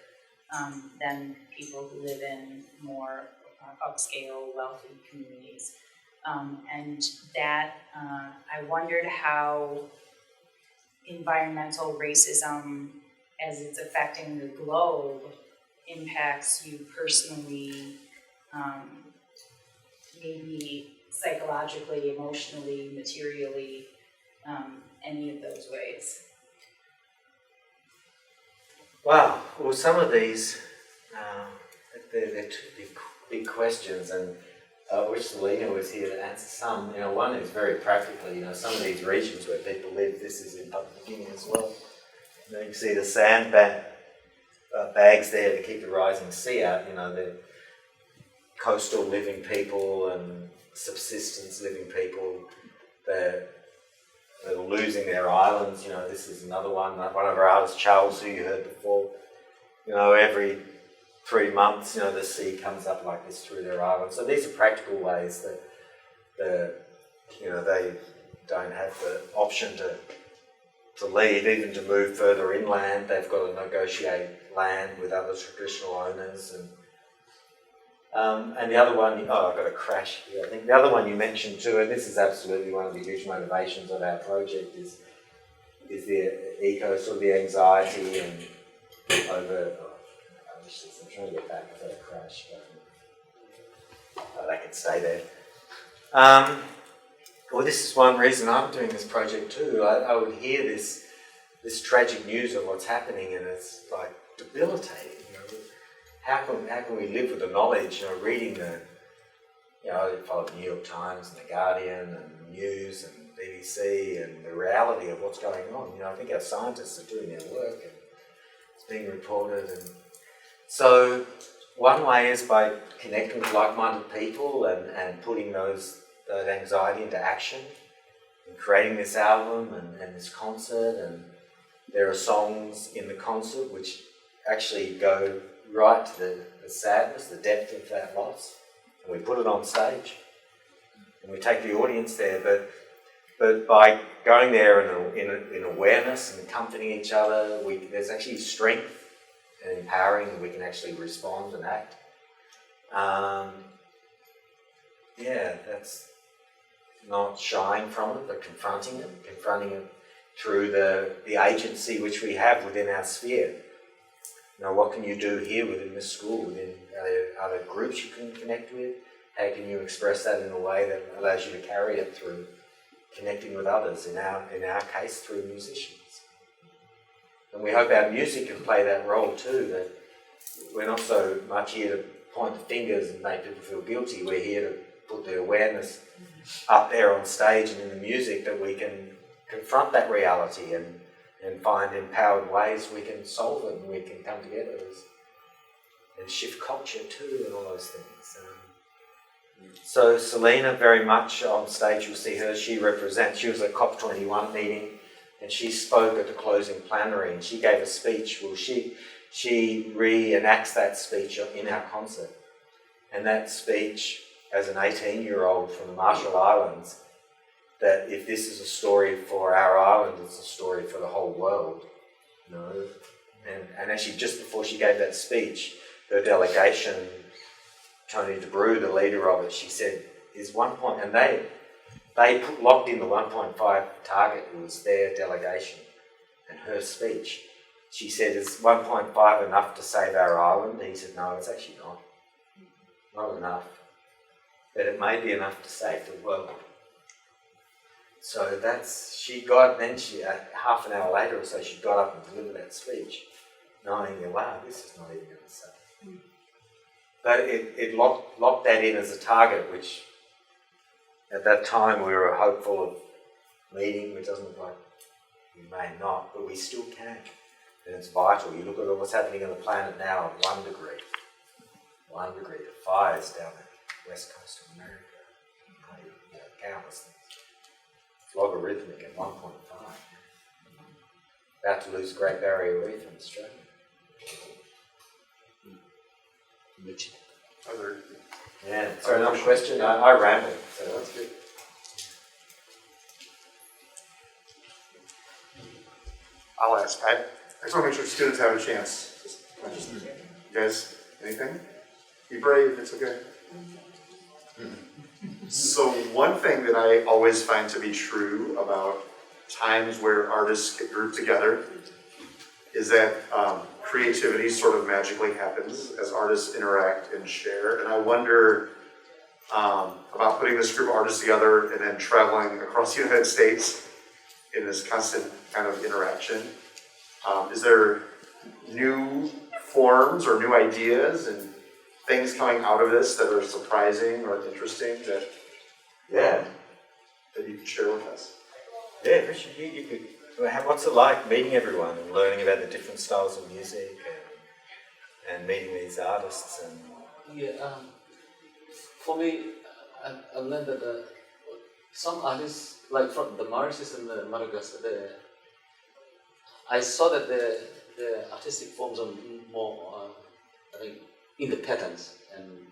Speaker 1: than people who live in more upscale, wealthy communities. And that, I wondered how environmental racism, as it's affecting the globe, impacts you personally, maybe psychologically, emotionally, materially, any of those ways.
Speaker 2: Wow. Well, some of these, they're two big questions, and I wish Selena was here to answer some. One is very practically, some of these regions where people live, this is in Papua New Guinea as well. You can see the sand bags there to keep the rising sea out. They're coastal living people and subsistence living people. They're losing their islands. This is another one. One of our artists, Charles, who you heard before. Every 3 months, the sea comes up like this through their island. So these are practical ways that they don't have the option to leave, even to move further inland. They've got to negotiate land with other traditional owners. And the other one, I've got a crash here. I think the other one you mentioned too, and this is absolutely one of the huge motivations of our project, is the sort of the anxiety and over. I'm trying to get back. I've got a crash, but they can stay there. Well, this is one reason I'm doing this project too. I would hear this tragic news of what's happening, and it's like debilitating. How can we live with the knowledge? Reading I follow the New York Times and the Guardian and the News and BBC and the reality of what's going on. I think our scientists are doing their work, being reported. And so one way is by connecting with like-minded people and putting that anxiety into action and creating this album and this concert. And there are songs in the concert which actually go right to the sadness, the depth of that loss, and we put it on stage and we take the audience there. But by going there in awareness and comforting each other, there's actually strength and empowering, and we can actually respond and act. That's not shying from it, but confronting it through the agency which we have within our sphere. You know, what can you do here within this school? Are there groups you can connect with? How can you express that in a way that allows you to carry it through connecting with others, in our case through musicians? And we hope our music can play that role too, that we're not so much here to point the fingers and make people feel guilty. We're here to put the awareness up there on stage and in the music, that we can confront that reality and find empowered ways we can solve it, and we can come together and shift culture too, and all those things. So Selena, very much on stage, you'll see her, she was at COP21 meeting, and she spoke at the closing plenary, and she gave a speech. Well, she reenacts that speech in our concert. And that speech, as an 18-year-old from the Marshall Islands, that if this is a story for our island, it's a story for the whole world. You know? And actually, just before she gave that speech, her delegation, Tony DeBrew, the leader of it, she said, is 1 point, and they locked in the 1.5 target. It was their delegation and her speech. She said, is 1.5 enough to save our island? He said, no, it's actually not enough. But it may be enough to save the world. So half an hour later or so, she got up and delivered that speech, knowing that, wow, this is not even going to save. But it locked that in as a target, which at that time we were hopeful of meeting, which doesn't look like we may not, but we still can. And it's vital. You look at what's happening on the planet now at 1 degree. 1 degree, the fires down the west coast of America. Countless things. It's logarithmic at 1.5. About to lose the Great Barrier Reef in Australia. Richard. Yeah, so another question. I rambled, so that's good.
Speaker 3: I'll ask. I just want to make sure students have a chance. You guys, anything? Be brave, it's okay. So one thing that I always find to be true about times where artists get grouped together is that creativity sort of magically happens as artists interact and share. And I wonder about putting this group of artists together and then traveling across the United States in this constant kind of interaction. Is there new forms or new ideas and things coming out of this that are surprising or interesting that you can share with us?
Speaker 2: Yeah, Richard, you could. What's it like meeting everyone and learning about the different styles of music and meeting these artists? And
Speaker 4: for me, I've learned that some artists, like from the Mauritius and the Madagascar, I saw that the artistic forms are more in the patterns, and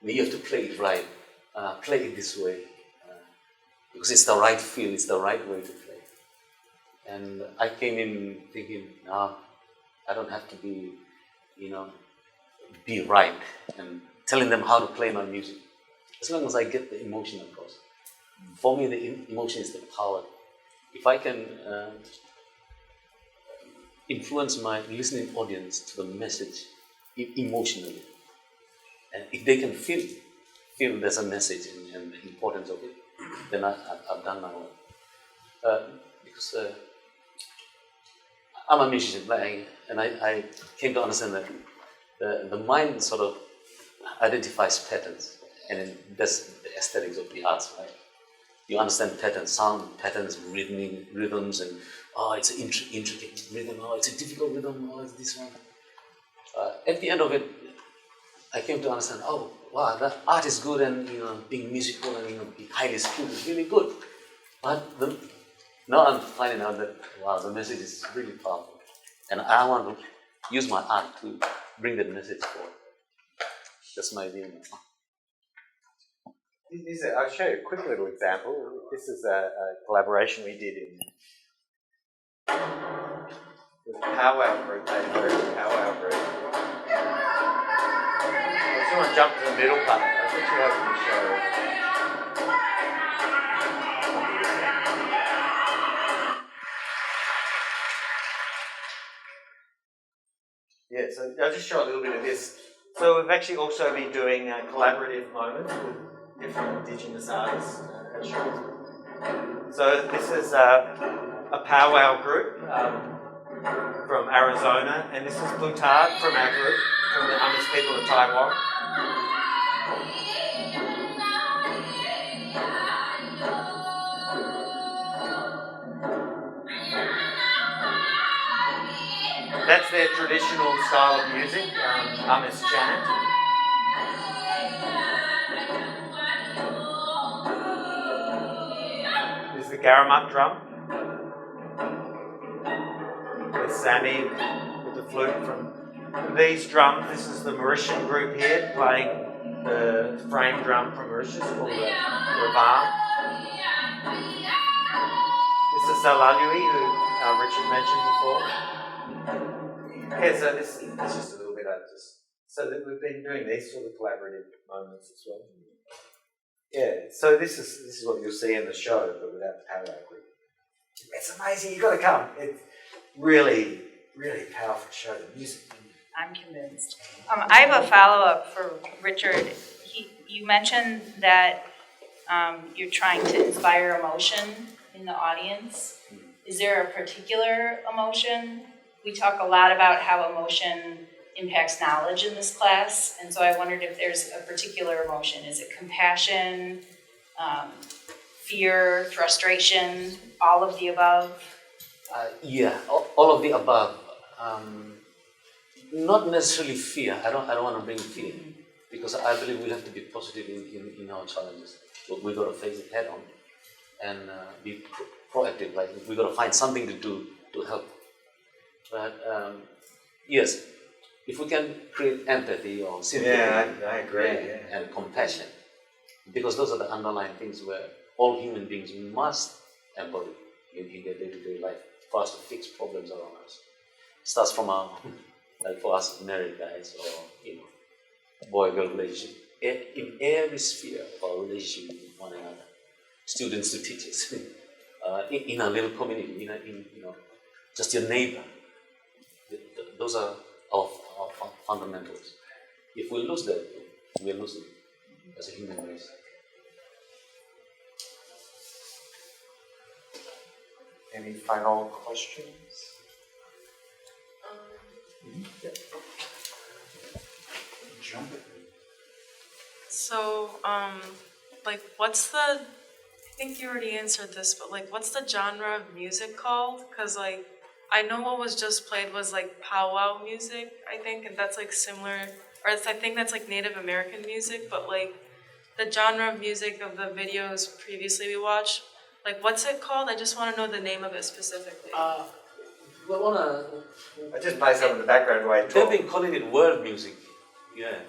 Speaker 4: you have to play it right, play it this way, because it's the right feel, it's the right way to play. And I came in thinking, I don't have to be right, and telling them how to play my music. As long as I get the emotion across. For me, the emotion is the power. If I can influence my listening audience to the message emotionally, and if they can feel there's a message and the importance of it, then I've done my work. Because I'm a musician, and I came to understand that the mind sort of identifies patterns, and that's the aesthetics of the arts, right? You understand patterns, sound patterns, rhythms, and oh, it's an intricate rhythm, oh, it's a difficult rhythm, oh, it's this one. At the end of it, I came to understand, oh, wow, that art is good and, being musical and, being highly skilled is really good. But now I'm finding out that, wow, the message is really powerful. And I want to use my art to bring that message forward. That's my view.
Speaker 2: I'll show you a quick little example. This is a collaboration we did with a powwow group, powwow group. I just want to jump to the middle part. I think you have to show. Yeah, so I'll just show a little bit of this. So we've actually also been doing collaborative moments with different indigenous artists at shows. So this is a powwow group from Arizona, and this is Plutard from our group, from the Amish people of Taiwan. That's their traditional style of music, Amish chant. This is the Garamut drum. There's Sammy with the flute from these drums. This is the Mauritian group here playing the frame drum from Mauritius called the Ravam. This is Salalui, who Richard mentioned before. Yeah, so this is just a little bit so that we've been doing these sort of collaborative moments as well. Yeah, so this is what you'll see in the show, but without the powwow group. It's amazing, you've got to come. It's really, really powerful show, the music.
Speaker 1: I'm convinced. I have a follow-up for Richard. You mentioned that you're trying to inspire emotion in the audience. Is there a particular emotion? We talk a lot about how emotion impacts knowledge in this class, and so I wondered if there's a particular emotion. Is it compassion, fear, frustration, all of the above?
Speaker 4: Yeah, all of the above. Not necessarily fear. I don't want to bring fear, because I believe we have to be positive in our challenges. We got to face it head on and be proactive. Like we got to find something to do to help. But yes, if we can create empathy or sympathy,
Speaker 2: I agree.
Speaker 4: And compassion, because those are the underlying things where all human beings must embody in their day-to-day life for us to fix problems around us. It starts from our, like for us married guys or boy-girl relationship, in every sphere of our relationship with one another, students to teachers, in a little community, in just your neighbor. Those are our fundamentals. If we lose that, we are losing as a human race.
Speaker 3: Any final questions?
Speaker 6: Jump it. So, what's the? I think you already answered this, but what's the genre of music called? Because I know what was just played was powwow music, I think, and that's similar, or I think that's Native American music, but the genre of music of the videos previously we watched, what's it called? I just want to know the name of it specifically.
Speaker 2: I just play some in the background while I talk.
Speaker 4: They've been calling it world music, yeah.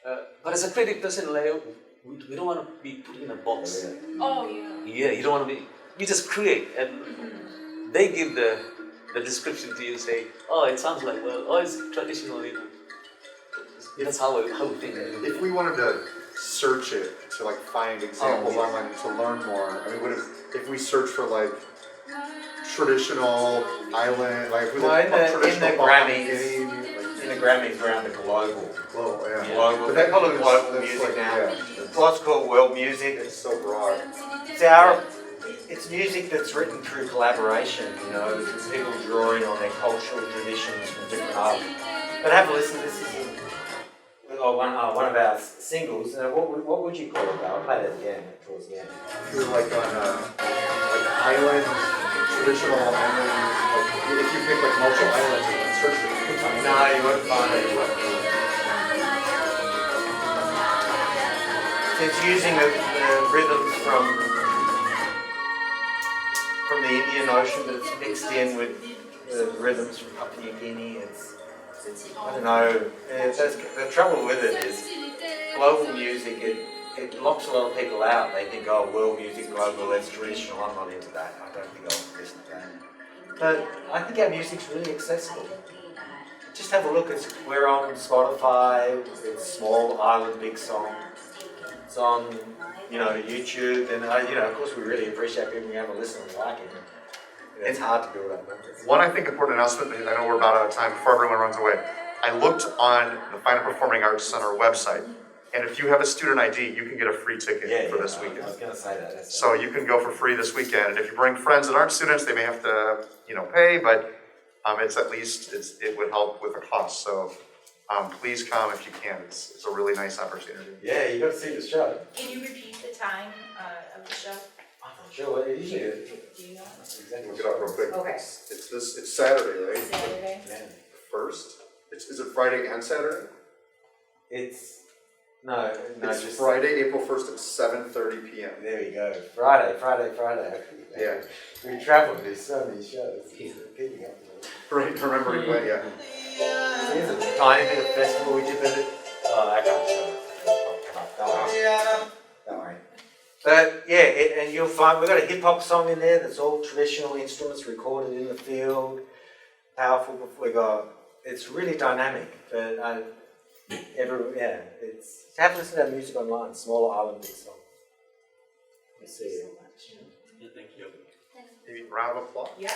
Speaker 4: But as a creative person, we don't want to be put in a box.
Speaker 6: Oh, yeah.
Speaker 4: Yeah, you don't want to be. You just create, and they give the description to you. Say, oh, it sounds like it's traditional. That's how we think.
Speaker 3: If we wanted to search it to find examples online to learn more, I mean, what if we search for traditional island, if we look up traditional
Speaker 2: in the Grammys around the global, global.
Speaker 3: But
Speaker 2: They call it global
Speaker 3: that's
Speaker 2: music now.
Speaker 3: Yeah,
Speaker 2: What's called world music.
Speaker 3: it's so broad.
Speaker 2: It's music that's written through collaboration. It's people drawing on their cultural traditions from different islands. But have a listen. This is one of our singles. What would you call it? I'll play that again towards the end.
Speaker 3: You're on island traditional and then like, if you pick like Marshall Islands and search for it,
Speaker 2: No, you won't find it. It's using the rhythms from the Indian Ocean, but it's mixed in with the rhythms from Papua New Guinea. I don't know. The trouble with it is global music. It locks a lot of people out. They think, oh, world music, global, that's traditional. I'm not into that. I don't think I'll listen to that. But I think our music's really accessible. Just have a look. We're on Spotify. It's Small Island Big Song. It's on, YouTube, and of course, we really appreciate people who have a listen and like it. It's hard to build up numbers.
Speaker 3: One, I think, important announcement, I know we're about out of time before everyone runs away. I looked on the Fine and Performing Arts Center website, and if you have a student ID, you can get a free ticket for this weekend.
Speaker 2: I was going to say that.
Speaker 3: So you can go for free this weekend, and if you bring friends that aren't students, they may have to, pay, but it's at least, it would help with the cost. So please come if you can. It's a really nice opportunity.
Speaker 2: Yeah, you got to see the show.
Speaker 7: Can you repeat the time of the show?
Speaker 2: I'm not sure. Usually,
Speaker 7: Do you know?
Speaker 2: exactly.
Speaker 3: Look it up real quick.
Speaker 7: Okay.
Speaker 3: It's Saturday, right?
Speaker 7: Saturday?
Speaker 2: Yeah.
Speaker 3: First? Is it Friday and Saturday?
Speaker 2: It's
Speaker 3: It's
Speaker 2: just
Speaker 3: Friday, April 1st at 7:30 p.m.
Speaker 2: There we go. Friday.
Speaker 3: Yeah.
Speaker 2: We travel to so many shows. Keeping up with it.
Speaker 3: Right, remembering when, yeah.
Speaker 2: There's a tiny bit of festival we did with it. Oh, I can't show it. Don't worry. But yeah, and you'll find we've got a hip hop song in there that's all traditional instruments recorded in the field. Powerful. It's really dynamic. But have a listen to our music online. Smaller Island Big Song. You see it.
Speaker 4: Yeah, thank you.
Speaker 3: Maybe a round of applause.
Speaker 7: Yeah.